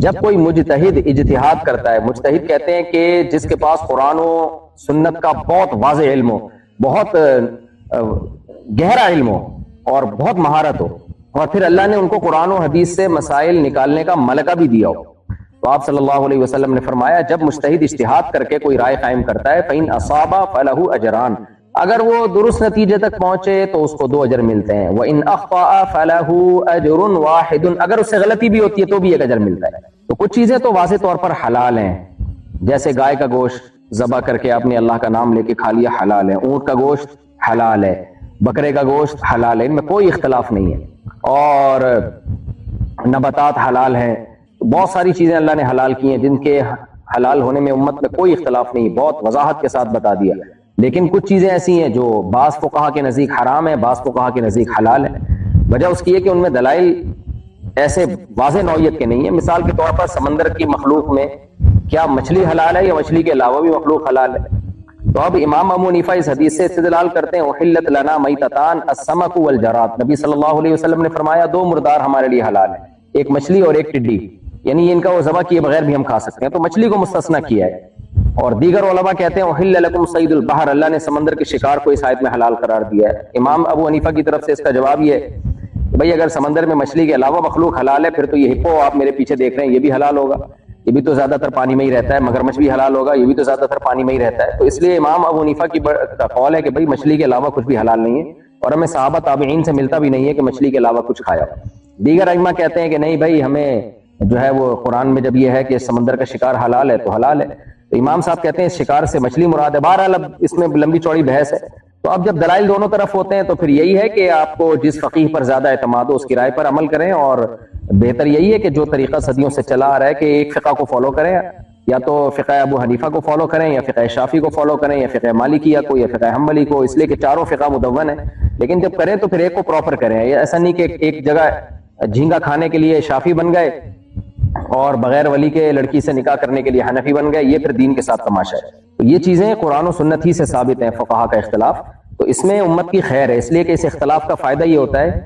جب کوئی مجتہد اجتہاد کرتا ہے. مجتہد کہتے ہیں کہ جس کے پاس قرآن و سنت کا بہت واضح علم ہو, بہت گہرا علم ہو اور بہت مہارت ہو, اور پھر اللہ نے ان کو قرآن و حدیث سے مسائل نکالنے کا ملکہ بھی دیا ہو. تو آپ صلی اللہ علیہ وسلم نے فرمایا جب مجتہد اجتہاد کر کے کوئی رائے قائم کرتا ہے فإن أصاب فله أجران, اگر وہ درست نتیجے تک پہنچے تو اس کو 2 اجر ملتے ہیں. وإن أخطأ فله أجر واحد, اگر اس سے غلطی بھی ہوتی ہے تو بھی 1 اجر ملتا ہے. تو کچھ چیزیں تو واضح طور پر حلال ہیں, جیسے گائے کا گوشت ذبح کر کے آپ نے اللہ کا نام لے کے کھا لیا, حلال ہے. اونٹ کا گوشت حلال ہے, بکرے کا گوشت حلال ہے, ان میں کوئی اختلاف نہیں ہے. اور نباتات حلال ہیں. بہت ساری چیزیں اللہ نے حلال کی ہیں جن کے حلال ہونے میں امت میں کوئی اختلاف نہیں, بہت وضاحت کے ساتھ بتا دیا. لیکن کچھ چیزیں ایسی ہیں جو بعض فقہا کے نزدیک حرام ہے، بعض فقہا کے نزدیک حلال ہے۔ وجہ اس کی ہے کہ ان میں دلائل ایسے واضح نوعیت کے نہیں ہیں۔ مثال کے طور پر سمندر کی مخلوق میں کیا مچھلی حلال ہے یا مچھلی کے علاوہ بھی مخلوق حلال ہے؟ تو اب امام ابو حنیفہ اس حدیث سے استدلال کرتے ہیں احلت لنا میتتان السمک والجراد، نبی صلی اللہ علیہ وسلم نے فرمایا دو مردار ہمارے لیے حلال ہے، ایک مچھلی اور ایک ٹڈی، یعنی ان کا وہ ذبح کیے بغیر بھی ہم کھا سکتے ہیں، تو مچھلی کو مستثنیٰ کیا ہے۔ اور دیگر علماء کہتے ہیں احل لکم صید البحر، اللہ نے سمندر کے شکار کو اس آیت میں حلال قرار دیا ہے۔ امام ابو حنیفہ کی طرف سے اس کا جواب یہ ہے کہ بھائی اگر سمندر میں مچھلی کے علاوہ مخلوق حلال ہے پھر تو یہ ہپو آپ میرے پیچھے دیکھ رہے ہیں یہ بھی حلال ہوگا، یہ بھی تو زیادہ تر پانی میں ہی رہتا ہے، مگرمچھ بھی حلال ہوگا، یہ بھی تو زیادہ تر پانی میں ہی رہتا ہے۔ تو اس لیے امام ابو حنیفہ کی قول ہے کہ بھائی مچھلی کے علاوہ کچھ بھی حلال نہیں ہے، اور ہمیں صحابہ تابعین سے ملتا بھی نہیں ہے کہ مچھلی کے علاوہ کچھ کھایا۔ دیگر ائمہ کہتے ہیں کہ نہیں بھائی ہمیں جو ہے وہ قرآن میں جب یہ ہے کہ سمندر کا شکار حلال ہے تو حلال ہے، تو امام صاحب کہتے ہیں اس شکار سے مچھلی مراد ہے۔ بہرحال اب اس میں لمبی چوڑی بحث ہے، تو اب جب دلائل دونوں طرف ہوتے ہیں تو پھر یہی ہے کہ آپ کو جس فقیہ پر زیادہ اعتماد ہو اس کی رائے پر عمل کریں، اور بہتر یہی ہے کہ جو طریقہ صدیوں سے چلا آ رہا ہے کہ ایک فقہ کو فالو کریں، یا تو فقہ ابو حنیفہ کو فالو کریں یا فقہ شافعی کو فالو کریں یا فقہ مالکیہ کو یا فقہ حنبلی کو، اس لیے کہ چاروں فقہ مدون ہیں، لیکن جب کریں تو پھر ایک کو پراپر کریں۔ ایسا نہیں کہ ایک جگہ جھینگا کھانے کے لیے شافعی بن گئے اور بغیر ولی کے لڑکی سے نکاح کرنے کے لیے حنفی بن گئے، یہ پھر دین کے ساتھ تماشا ہے۔ تو یہ چیزیں قرآن و سنت ہی سے ثابت ہیں، فقہا کا اختلاف، تو اس میں امت کی خیر ہے، اس لیے کہ اس اختلاف کا فائدہ یہ ہوتا ہے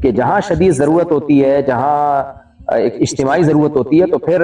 کہ جہاں شدید ضرورت ہوتی ہے، جہاں ایک اجتماعی ضرورت ہوتی ہے، تو پھر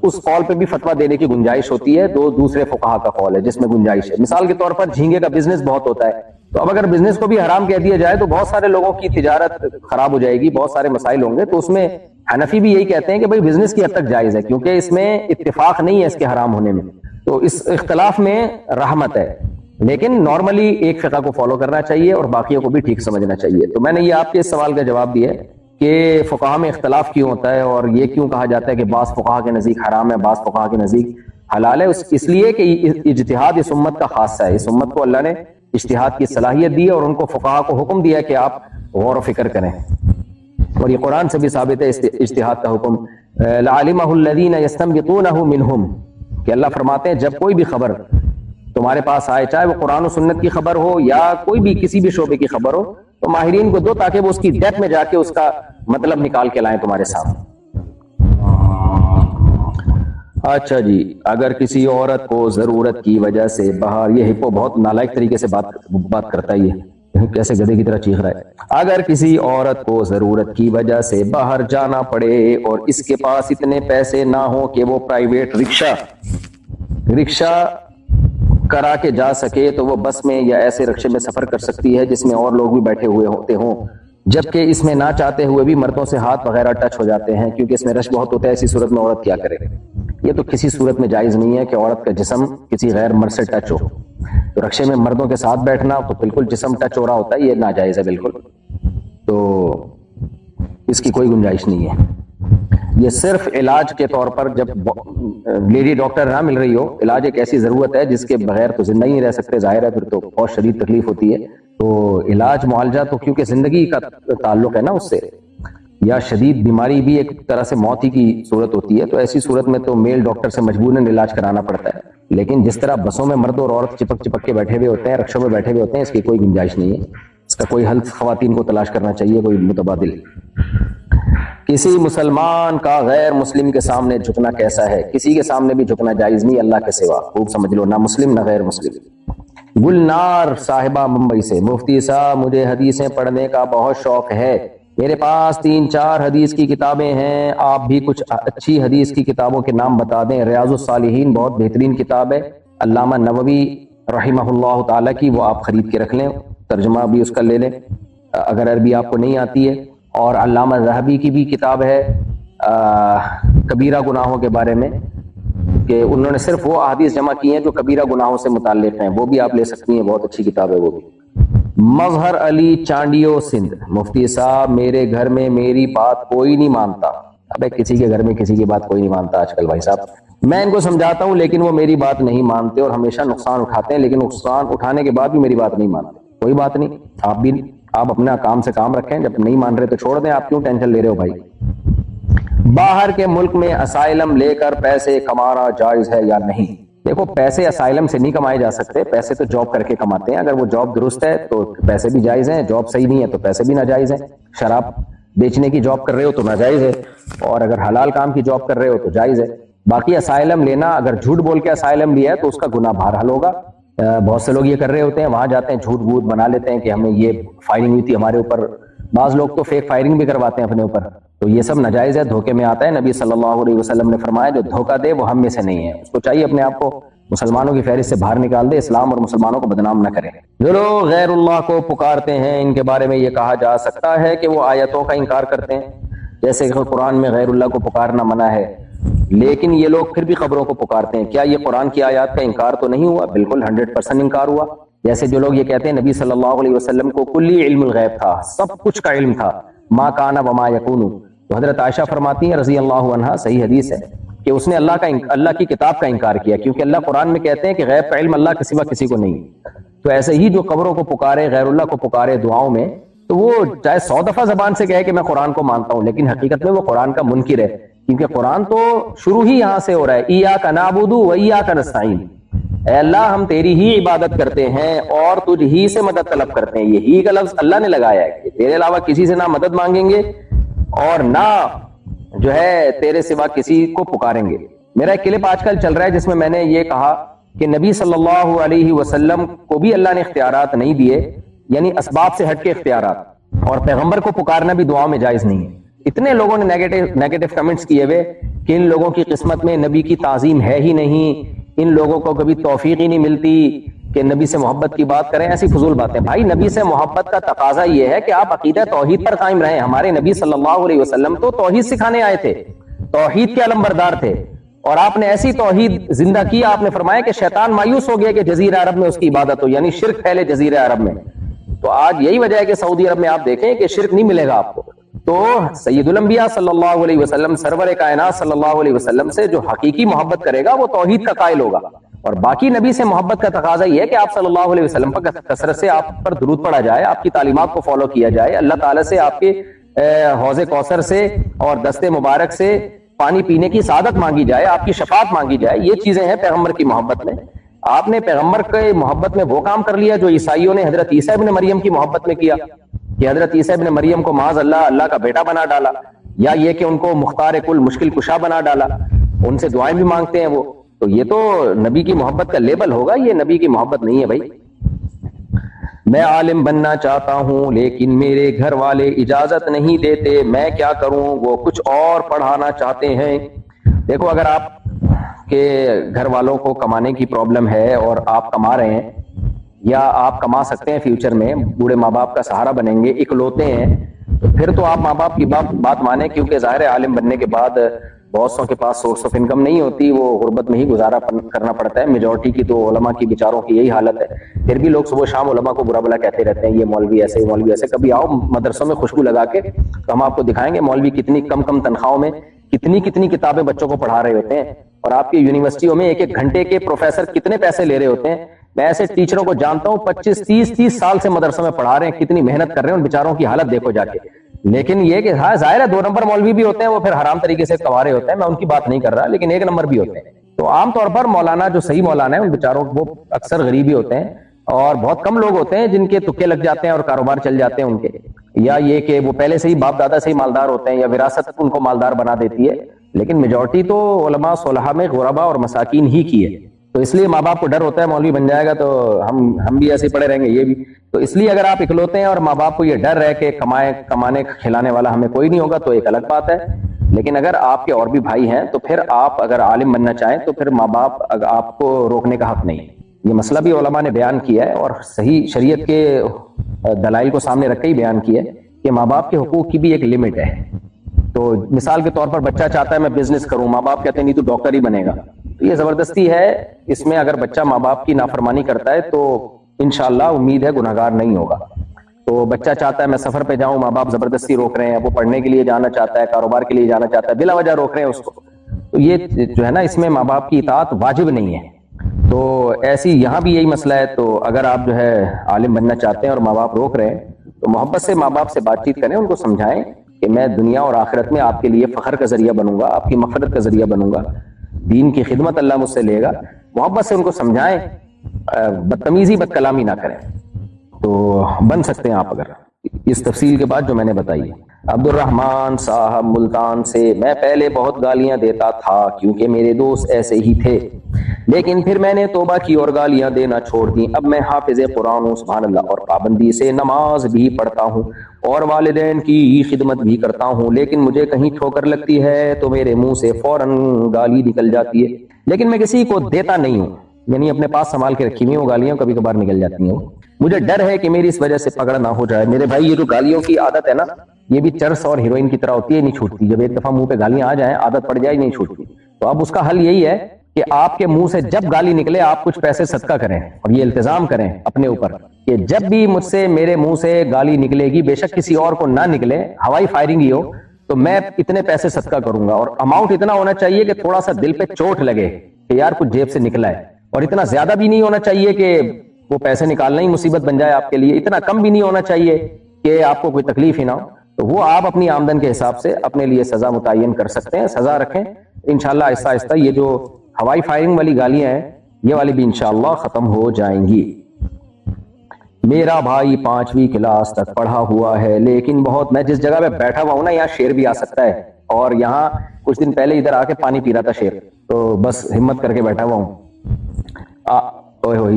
اس قول پہ بھی فتویٰ دینے کی گنجائش ہوتی ہے، دوسرے فقہا کا قول ہے جس میں گنجائش ہے۔ مثال کے طور پر جھینگے کا بزنس بہت ہوتا ہے، تو اب اگر بزنس کو بھی حرام کہہ دیا جائے تو بہت سارے لوگوں کی تجارت خراب ہو جائے گی، بہت سارے مسائل ہوں گے، تو اس میں حنفی بھی یہی کہتے ہیں کہ بھائی بزنس کی حد تک جائز ہے، کیونکہ اس میں اتفاق نہیں ہے اس کے حرام ہونے میں، تو اس اختلاف میں رحمت ہے، لیکن نارملی ایک فقہ کو فالو کرنا چاہیے اور باقیوں کو بھی ٹھیک سمجھنا چاہیے۔ تو میں نے یہ آپ کے اس سوال کا جواب دیا ہے کہ فقہا میں اختلاف کیوں ہوتا ہے اور یہ کیوں کہا جاتا ہے کہ بعض فقہا کے نزدیک حرام ہے، بعض فقہا کے نزدیک حلال ہے، اس لیے کہ اجتہاد اس امت کا خاصہ ہے، اس امت کو اللہ نے اجتہاد کی صلاحیت دی ہے اور ان کو فقہا کو حکم دیا کہ آپ غور و فکر کریں، اور یہ قرآن سے بھی ثابت ہے اجتہاد کا حکم۔ لَعَلِمَهُ الَّذِينَ يَسْتَنبِطُونَهُ مِنْهُمْ، کہ اللہ فرماتے ہیں جب کوئی بھی خبر تمہارے پاس آئے، چاہے وہ قرآن و سنت کی خبر ہو یا کوئی بھی کسی بھی شعبے کی خبر ہو، تو ماہرین کو دو تاکہ وہ اس کی ڈیپتھ میں جا کے اس کا مطلب نکال کے لائیں تمہارے سامنے۔ اچھا جی، اگر کسی عورت کو ضرورت کی وجہ سے باہر، یہ ہپو بہت نالائق طریقے سے بات کرتا ہے، یہ کیسے گدھے کی طرح چیخ رہا ہے۔ اگر کسی عورت کو ضرورت کی وجہ سے باہر جانا پڑے اور اس کے پاس اتنے پیسے نہ ہوں کہ وہ پرائیویٹ رکشہ کرا کے جا سکے، تو وہ بس میں یا ایسے رکشے میں سفر کر سکتی ہے جس میں اور لوگ بھی بیٹھے ہوئے ہوتے ہوں، جبکہ اس میں نہ چاہتے ہوئے بھی مردوں سے ہاتھ وغیرہ ٹچ ہو جاتے ہیں کیونکہ اس میں رش بہت ہوتا ہے، ایسی صورت میں عورت کیا کرے؟ یہ تو کسی صورت میں جائز نہیں ہے کہ عورت کا جسم کسی غیر مرد سے ٹچ ہو، تو رکشے میں مردوں کے ساتھ بیٹھنا تو بالکل جسم ٹچ ہو رہا ہوتا ہے، یہ ناجائز ہے بالکل، تو اس کی کوئی گنجائش نہیں ہے۔ یہ صرف علاج کے طور پر، جب لیڈی ڈاکٹر نہ مل رہی ہو، علاج ایک ایسی ضرورت ہے جس کے بغیر تو زندہ ہی نہیں رہ سکتے، ظاہر ہے پھر تو بہت شدید تکلیف ہوتی ہے، تو علاج معالجہ تو کیونکہ زندگی کا تعلق ہے نا اس سے، یا شدید بیماری بھی ایک طرح سے موت ہی کی صورت ہوتی ہے، تو ایسی صورت میں تو میل ڈاکٹر سے مجبوراً علاج کرانا پڑتا ہے، لیکن جس طرح بسوں میں مرد اور عورت چپک کے بیٹھے ہوئے ہوتے ہیں، رکشوں میں بیٹھے ہوئے ہوتے ہیں، اس کی کوئی گنجائش نہیں ہے، اس کا کوئی حل خواتین کو تلاش کرنا چاہیے، کوئی متبادل۔ کسی مسلمان کا غیر مسلم کے سامنے جھکنا کیسا ہے؟ کسی کے سامنے بھی جھکنا جائز نہیں اللہ کے سوا، خوب سمجھ لو، نہ مسلم نہ غیر مسلم۔ گلنار صاحبہ ممبئی سے، مفتی صاحب مجھے حدیثیں پڑھنے کا بہت شوق ہے، میرے پاس 3-4 حدیث کی کتابیں ہیں، آپ بھی کچھ اچھی حدیث کی کتابوں کے نام بتا دیں۔ ریاض الصالحین بہت بہترین کتاب ہے، علامہ نووی رحمہ اللہ تعالیٰ کی، وہ آپ خرید کے رکھ لیں، ترجمہ بھی اس کا لے لیں اگر عربی آپ کو نہیں آتی ہے، اور علامہ ذہبی کی بھی کتاب ہے کبیرہ گناہوں کے بارے میں، کہ انہوں نے صرف وہ احادیث جمع کی ہیں جو کبیرہ گناہوں سے متعلق ہیں، وہ بھی آپ لے سکتی ہیں، بہت اچھی کتاب ہے وہ بھی۔ مظہر علی چانڈیو سندھ، مفتی صاحب میرے گھر میں میری بات کوئی نہیں مانتا۔ ابے کسی کے گھر میں کسی کی بات کوئی نہیں مانتا آج کل بھائی صاحب، میں ان کو سمجھاتا ہوں لیکن وہ میری بات نہیں مانتے اور ہمیشہ نقصان اٹھاتے ہیں، لیکن نقصان اٹھانے کے بعد بھی میری بات نہیں مانتے۔ کوئی بات نہیں، آپ اپنا کام سے کام رکھیں، جب نہیں مان رہے تو چھوڑ دیں، آپ کیوں ٹینشن لے رہے ہو بھائی؟ باہر کے ملک میں اسائلم لے کر پیسے کمانا جائز ہے یا نہیں؟ دیکھو پیسے اسائلم سے نہیں کمائے جا سکتے، پیسے تو جاب کر کے کماتے ہیں. اگر وہ جاب درست ہے تو پیسے بھی جائز ہیں، جاب صحیح نہیں ہے تو پیسے بھی ناجائز ہیں. شراب بیچنے کی جاب کر رہے ہو تو ناجائز ہے، اور اگر حلال کام کی جاب کر رہے ہو تو جائز ہے. باقی اسائلم لینا، اگر جھوٹ بول کے اسائلم لیا ہے تو اس کا گناہ بہرحال ہوگا. بہت سے لوگ یہ کر رہے ہوتے ہیں، وہاں جاتے ہیں جھوٹ بوٹ بنا لیتے ہیں کہ ہمیں یہ فائرنگ ہوئی تھی ہمارے اوپر. بعض لوگ تو فیک فائرنگ بھی کرواتے ہیں اپنے اوپر، تو یہ سب ناجائز ہے، دھوکے میں آتا ہے. نبی صلی اللہ علیہ وسلم نے فرمایا جو دھوکہ دے وہ ہم میں سے نہیں ہے. اس کو چاہیے اپنے آپ کو مسلمانوں کی فہرست سے باہر نکال دے، اسلام اور مسلمانوں کو بدنام نہ کرے. جو لوگ غیر اللہ کو پکارتے ہیں ان کے بارے میں یہ کہا جا سکتا ہے کہ وہ آیتوں کا انکار کرتے ہیں، جیسے کہ قرآن میں غیر اللہ کو پکارنا منع ہے، لیکن یہ لوگ پھر بھی قبروں کو پکارتے ہیں. کیا یہ قرآن کی آیات کا انکار تو نہیں ہوا؟ بالکل 100% انکار ہوا. جیسے جو لوگ یہ کہتے ہیں نبی صلی اللہ علیہ وسلم کو کلی علم الغیب تھا، سب کچھ کا علم تھا، ما کان وما یکون. تو حضرت عائشہ فرماتی ہیں رضی اللہ عنہا، صحیح حدیث ہے کہ اس نے اللہ کی کتاب کا انکار کیا، کیونکہ اللہ قرآن میں کہتے ہیں کہ غیب کا علم اللہ کے سوا کسی کو نہیں. تو ایسے ہی جو قبروں کو پکارے، غیر اللہ کو پکارے دعاؤں میں، تو وہ چاہے 100 دفعہ زبان سے کہے کہ میں قرآن کو مانتا ہوں، لیکن حقیقت میں وہ قرآن کا منکر ہے. کیونکہ قرآن تو شروع ہی یہاں سے ہو رہا ہے، ایاک نعبد و ایاک نستعین. اے اللہ ہم تیری ہی عبادت کرتے ہیں اور تجھ ہی سے مدد طلب کرتے ہیں. یہ ہی کا لفظ اللہ نے لگایا ہے کہ تیرے علاوہ کسی سے نہ مدد مانگیں گے اور نہ جو ہے تیرے سوا کسی کو پکاریں گے. میرا ایک کلپ آج کل چل رہا ہے جس میں نے یہ کہا کہ نبی صلی اللہ علیہ وسلم کو بھی اللہ نے اختیارات نہیں دیے، یعنی اسباب سے ہٹ کے اختیارات، اور پیغمبر کو پکارنا بھی دعاؤں میں جائز نہیں ہے. اتنے لوگوں نے نیگیٹو کمنٹس کیے ہوئے کہ ان لوگوں کی قسمت میں نبی کی تعظیم ہے ہی نہیں، ان لوگوں کو کبھی توفیق ہی نہیں ملتی کہ نبی سے محبت کی بات کریں. ایسی فضول باتیں. بھائی نبی سے محبت کا تقاضا یہ ہے کہ آپ عقیدہ توحید پر قائم رہیں. ہمارے نبی صلی اللہ علیہ وسلم تو توحید سکھانے آئے تھے، توحید کے علمبردار تھے، اور آپ نے ایسی توحید زندہ کی. آپ نے فرمایا کہ شیطان مایوس ہو گیا کہ جزیرہ عرب میں اس کی عبادت ہو، یعنی شرک پھیلے جزیرہ عرب میں. تو آج یہی وجہ ہے کہ سعودی عرب میں آپ دیکھیں کہ شرک نہیں ملے گا آپ کو. تو سید الانبیاء صلی اللہ علیہ وسلم، سرور کائنات صلی اللہ علیہ وسلم سے جو حقیقی محبت کرے گا وہ توحید کا قائل ہوگا. اور باقی نبی سے محبت کا تقاضا یہ ہے کہ آپ صلی اللہ علیہ وسلم پر کثرت سے آپ پر درود پڑھا جائے، آپ کی تعلیمات کو فالو کیا جائے، اللہ تعالیٰ سے آپ کے حوض کوثر سے اور دست مبارک سے پانی پینے کی سعادت مانگی جائے، آپ کی شفاعت مانگی جائے. یہ چیزیں ہیں پیغمبر کی محبت میں. آپ نے پیغمبر کے محبت میں وہ کام کر لیا جو عیسائیوں نے حضرت عیسیٰ ابن مریم کی محبت میں کیا، کہ حضرت عیسیٰ ابن مریم کو معاذ اللہ کا بیٹا بنا ڈالا، یا یہ کہ ان کو مختار کل مشکل کشا بنا ڈالا، ان سے دعائیں بھی مانگتے ہیں وہ. تو یہ تو نبی کی محبت کا لیبل ہوگا، یہ نبی کی محبت نہیں ہے. بھائی میں عالم بننا چاہتا ہوں لیکن میرے گھر والے اجازت نہیں دیتے، میں کیا کروں؟ وہ کچھ اور پڑھانا چاہتے ہیں. دیکھو اگر آپ کے گھر والوں کو کمانے کی پرابلم ہے اور آپ کما رہے ہیں، یا آپ کما سکتے ہیں فیوچر میں، بوڑھے ماں باپ کا سہارا بنیں گے، اکلوتے ہیں، تو پھر تو آپ ماں باپ کی بات مانیں. کیونکہ ظاہر ہے عالم بننے کے بعد بہت سو کے پاس سورس آف انکم نہیں ہوتی، وہ غربت میں ہی گزارا کرنا پڑتا ہے. میجورٹی کی تو علماء کی بیچاروں کی یہی حالت ہے. پھر بھی لوگ صبح شام علماء کو برا بلا کہتے رہتے ہیں، یہ مولوی ایسے، یہ مولوی ایسے. کبھی آؤ مدرسوں میں خوشبو لگا کے تو ہم آپ کو دکھائیں گے مولوی کتنی کم تنخواہوں میں کتنی کتابیں بچوں کو پڑھا رہے ہوتے ہیں، اور آپ کی یونیورسٹیوں میں ایک گھنٹے کے پروفیسر کتنے پیسے لے رہے ہوتے ہیں. میں ایسے ٹیچروں کو جانتا ہوں 25-30 سال سے مدرسوں میں پڑھا رہے ہیں، کتنی محنت کر رہے ہیں، ان بیچاروں کی حالت دیکھو جا کے. لیکن یہ کہ ہاں ظاہر ہے 2 نمبر مولوی بھی ہوتے ہیں، وہ پھر حرام طریقے سے کوارے ہوتے ہیں، میں ان کی بات نہیں کر رہا، لیکن 1 نمبر بھی ہوتے ہیں. تو عام طور پر مولانا جو صحیح مولانا ہے ان بیچاروں وہ اکثر غریب ہی ہوتے ہیں، اور بہت کم لوگ ہوتے ہیں جن کے تکے لگ جاتے ہیں اور کاروبار چل جاتے ہیں ان کے، یا یہ کہ وہ پہلے سے ہی باپ دادا سے ہی مالدار ہوتے ہیں، یا وراثت ان کو مالدار بنا دیتی ہے. لیکن میجورٹی تو علماء صلحاء میں غربا اور مساکین ہی کی ہے. تو اس لیے ماں باپ کو ڈر ہوتا ہے مولوی بن جائے گا تو ہم بھی ایسے پڑے رہیں گے، یہ بھی. تو اس لیے اگر آپ اکلوتے ہیں اور ماں باپ کو یہ ڈر ہے کہ کمانے کھلانے والا ہمیں کوئی نہیں ہوگا تو ایک الگ بات ہے. لیکن اگر آپ کے اور بھی بھائی ہیں تو پھر آپ اگر عالم بننا چاہیں تو پھر ماں باپ آپ کو روکنے کا حق نہیں ہے. یہ مسئلہ بھی علماء نے بیان کیا ہے اور صحیح شریعت کے دلائل کو سامنے رکھ کے ہی بیان کیا ہے کہ ماں باپ کے حقوق کی بھی ایک لمٹ ہے. تو مثال کے طور پر بچہ چاہتا ہے میں بزنس کروں، ماں باپ کہتے ہیں نہیں تو ڈاکٹر ہی بنے گا. تو یہ زبردستی ہے. اس میں اگر بچہ ماں باپ کی نافرمانی کرتا ہے تو انشاءاللہ امید ہے گناہگار نہیں ہوگا. تو بچہ چاہتا ہے میں سفر پہ جاؤں، ماں باپ زبردستی روک رہے ہیں، وہ پڑھنے کے لیے جانا چاہتا ہے، کاروبار کے لیے جانا چاہتا ہے، بلا وجہ روک رہے ہیں اس کو. تو یہ جو ہے نا اس میں ماں باپ کی اطاعت واجب نہیں ہے. تو ایسی یہاں بھی یہی مسئلہ ہے. تو اگر آپ جو ہے عالم بننا چاہتے ہیں اور ماں باپ روک رہے ہیں تو محبت سے ماں باپ سے بات چیت کریں، ان کو سمجھائیں کہ میں دنیا اور آخرت میں آپ کے لیے فخر کا ذریعہ بنوں گا، آپ کی مغفرت کا ذریعہ بنوں گا، دین کی خدمت اللہ مجھ سے لے گا. محبت سے ان کو سمجھائیں, بدتمیزی بد کلامی نہ کریں, تو بن سکتے ہیں آپ اگر اس تفصیل کے بعد جو میں نے بتائی. عبد الرحمان صاحب ملتان سے, میں پہلے بہت گالیاں دیتا تھا کیونکہ میرے دوست ایسے ہی تھے, لیکن پھر میں نے توبہ کی اور گالیاں دینا چھوڑ دی. اب میں حافظ قرآن ہوں, سبحان اللہ, اور پابندی سے نماز بھی پڑھتا ہوں اور والدین کی خدمت بھی کرتا ہوں, لیکن مجھے کہیں ٹھوکر لگتی ہے تو میرے منہ سے فوراً گالی نکل جاتی ہے, لیکن میں کسی کو دیتا نہیں ہوں, یعنی اپنے پاس سنبھال کے رکھی ہوئی, وہ گالیاں کبھی کبھار نکل جاتی ہیں. مجھے ڈر ہے کہ میری اس وجہ سے پکڑ نہ ہو جائے. میرے بھائی, یہ جو گالیوں کی عادت ہے نا, یہ بھی چرس اور ہیروئن کی طرح ہوتی ہے, نہیں چھوٹتی. جب ایک دفعہ منہ پہ گالیاں آ جائیں, عادت پڑ جائے, نہیں چھوٹتی. تو اب اس کا حل یہی ہے کہ آپ کے منہ سے جب گالی نکلے آپ کچھ پیسے صدقہ کریں, اور یہ التزام کریں اپنے اوپر کہ جب بھی مجھ سے, میرے منہ سے گالی نکلے گی, بے شک کسی اور کو نہ نکلے, ہوائی فائرنگ ہی ہو, تو میں اتنے پیسے صدقہ کروں گا. اور اماؤنٹ اتنا ہونا چاہیے کہ تھوڑا سا دل پہ چوٹ لگے کہ یار کچھ جیب سے نکلا ہے, اور اتنا زیادہ بھی نہیں ہونا چاہیے کہ وہ پیسے نکالنا ہی مصیبت بن جائے آپ کے لیے, اتنا کم بھی نہیں ہونا چاہیے کہ آپ کو کوئی تکلیف ہی نہ ہو. تو وہ آپ اپنی آمدن کے حساب سے اپنے لیے سزا متعین کر سکتے ہیں, سزا رکھیں. انشاءاللہ آہستہ آہستہ یہ جو ہوائی فائرنگ والی گالیاں ہیں, یہ والی بھی انشاءاللہ ختم ہو جائیں گی. میرا بھائی 5ویں کلاس تک پڑھا ہوا ہے, لیکن بہت, میں جس جگہ پہ بیٹھا ہوا ہوں نا, یہاں شیر بھی آ سکتا ہے, اور یہاں کچھ دن پہلے ادھر آ کے پانی پی رہا تھا شیر, تو بس ہمت کر کے بیٹھا ہوا ہوں.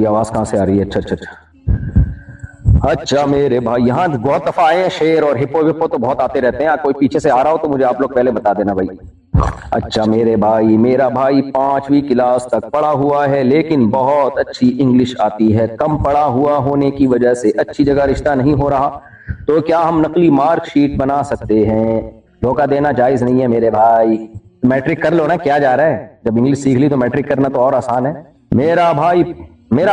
آواز کہاں سے آ رہی ہے؟ اچھا اچھا اچھا اچھا میرے بھائی, یہاں بہت دفعہ آئے ہیں شیر اور ہپو وپو تو بہت آتے رہتے ہیں. کوئی پیچھے سے آ رہا ہو تو مجھے آپ لوگ پہلے بتا دینا بھائی. اچھا میرے بھائی, میرا بھائی 5ویں کلاس تک پڑھا ہوا ہے, لیکن بہت اچھی انگلش آتی ہے. کم پڑھا ہوا ہونے کی وجہ سے اچھی جگہ رشتہ نہیں ہو رہا, تو کیا ہم نقلی مارک شیٹ بنا سکتے ہیں؟ دھوکہ دینا جائز نہیں ہے میرے بھائی. میٹرک کر لو نا, کیا جا رہا ہے, جب انگلش سیکھ لی تو میٹرک کرنا تو اور آسان ہے. میرا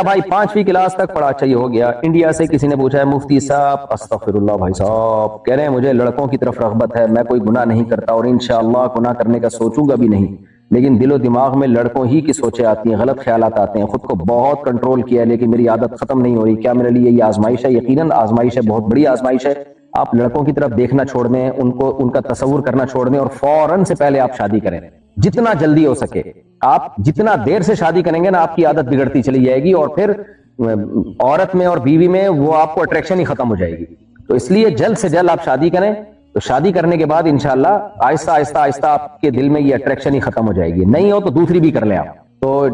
بھائی 5ویں کلاس تک پڑھا, چاہیے ہو گیا. انڈیا سے کسی نے پوچھا ہے, مفتی صاحب, استغفر اللہ بھائی صاحب, کہہ رہے ہیں مجھے لڑکوں کی طرف رغبت ہے, میں کوئی گناہ نہیں کرتا اور انشاءاللہ گناہ کرنے کا سوچوں گا بھی نہیں, لیکن دل و دماغ میں لڑکوں ہی کی سوچیں آتی ہیں, غلط خیالات آتے ہیں. خود کو بہت کنٹرول کیا ہے لیکن میری عادت ختم نہیں ہو رہی, کیا میرے لیے یہ آزمائش ہے؟ یقیناً آزمائش ہے, بہت بڑی آزمائش ہے. آپ لڑکوں کی طرف دیکھنا چھوڑ دیں, ان کا تصور کرنا چھوڑ دیں, اور فوراً سے پہلے آپ شادی کریں, جتنا جلدی ہو سکے. آپ جتنا دیر سے شادی کریں گے نا, آپ کی عادت بگڑتی چلی جائے گی, اور پھر عورت میں اور بیوی میں وہ آپ کو اٹریکشن ہی ختم ہو جائے گی. تو اس لیے جلد سے جلد آپ شادی کریں, تو شادی کرنے کے بعد انشاءاللہ آہستہ آہستہ آہستہ آپ کے دل میں یہ اٹریکشن ہی ختم ہو جائے گی. نہیں ہو تو دوسری بھی کر لیں آپ. تو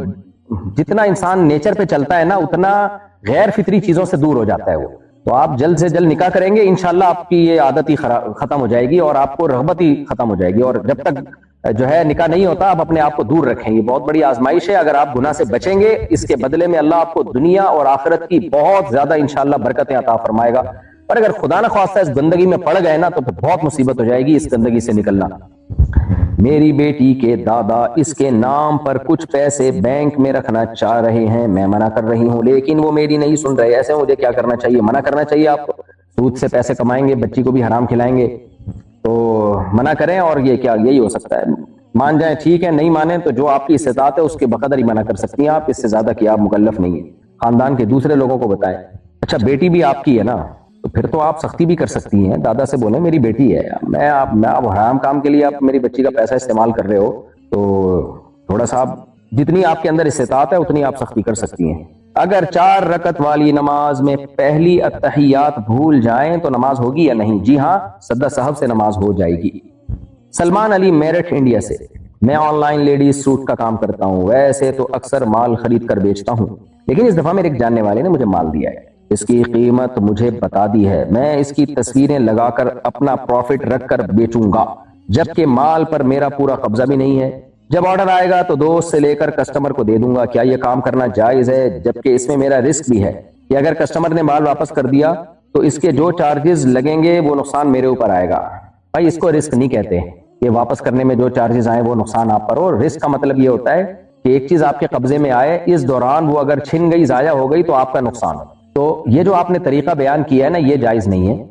جتنا انسان نیچر پہ چلتا ہے نا, اتنا غیر فطری چیزوں سے دور ہو جاتا ہے وہ. تو آپ جلد سے جلد نکاح کریں گے, انشاءاللہ آپ کی یہ عادت ہی ختم ہو جائے گی, اور آپ کو رغبت ہی ختم ہو جائے گی. اور جب تک جو ہے نکاح نہیں ہوتا, آپ اپنے آپ کو دور رکھیں. یہ بہت بڑی آزمائش ہے. اگر آپ گناہ سے بچیں گے, اس کے بدلے میں اللہ آپ کو دنیا اور آخرت کی بہت زیادہ انشاءاللہ برکتیں عطا فرمائے گا. پر اگر خدا نہ خواستہ اس گندگی میں پڑ گئے نا, تو بہت مصیبت ہو جائے گی اس گندگی سے نکلنا. میری بیٹی کے دادا اس کے نام پر کچھ پیسے بینک میں رکھنا چاہ رہے ہیں, میں منع کر رہی ہوں, لیکن وہ میری نہیں سن رہے. ایسے مجھے کیا کرنا چاہیے؟ منع کرنا چاہیے آپ کو. سود سے پیسے کمائیں گے, بچی کو بھی حرام کھلائیں گے, تو منع کریں. اور یہ کیا, یہی ہو سکتا ہے. مان جائیں ٹھیک ہے, نہیں مانیں تو جو آپ کی استطاعت ہے اس کے بقدر ہی منع کر سکتی ہیں آپ, اس سے زیادہ کہ آپ مکلف نہیں ہیں. خاندان کے دوسرے لوگوں کو بتائیں. اچھا بیٹی بھی آپ کی ہے نا, تو پھر تو آپ سختی بھی کر سکتی ہیں. دادا سے بولیں میری بیٹی ہے, میں آپ حرام کام کے لیے آپ میری بچی کا پیسہ استعمال کر رہے ہو, تو تھوڑا سا آپ جتنی آپ کے اندر استطاعت ہے اتنی آپ سختی کر سکتی ہیں. اگر 4 رکعت والی نماز میں پہلی اتحیات بھول جائیں تو نماز ہوگی یا نہیں؟ جی ہاں, سجدہ سہو سے نماز ہو جائے گی. سلمان علی میرٹھ انڈیا سے, میں آن لائن لیڈیز سوٹ کا کام کرتا ہوں. ویسے تو اکثر مال خرید کر بیچتا ہوں, لیکن اس دفعہ میرے ایک جاننے والے نے مجھے مال دیا ہے. اس کی قیمت مجھے بتا دی ہے, میں اس کی تصویریں لگا کر اپنا پروفٹ رکھ کر بیچوں گا, جبکہ مال پر میرا پورا قبضہ بھی نہیں ہے. جب آرڈر آئے گا تو دوست سے لے کر کسٹمر کو دے دوں گا. کیا یہ کام کرنا جائز ہے؟ جبکہ اس میں میرا رسک بھی ہے کہ اگر کسٹمر نے مال واپس کر دیا تو اس کے جو چارجز لگیں گے وہ نقصان میرے اوپر آئے گا. بھائی اس کو رسک نہیں کہتے, کہ واپس کرنے میں جو چارجز آئیں وہ نقصان آپ پر ہو. رسک کا مطلب یہ ہوتا ہے کہ ایک چیز آپ کے قبضے میں آئے, اس دوران وہ اگر چھن گئی, ضائع ہو گئی, تو آپ کا نقصان. تو یہ جو آپ نے طریقہ بیان کیا ہے نا, یہ جائز نہیں ہے.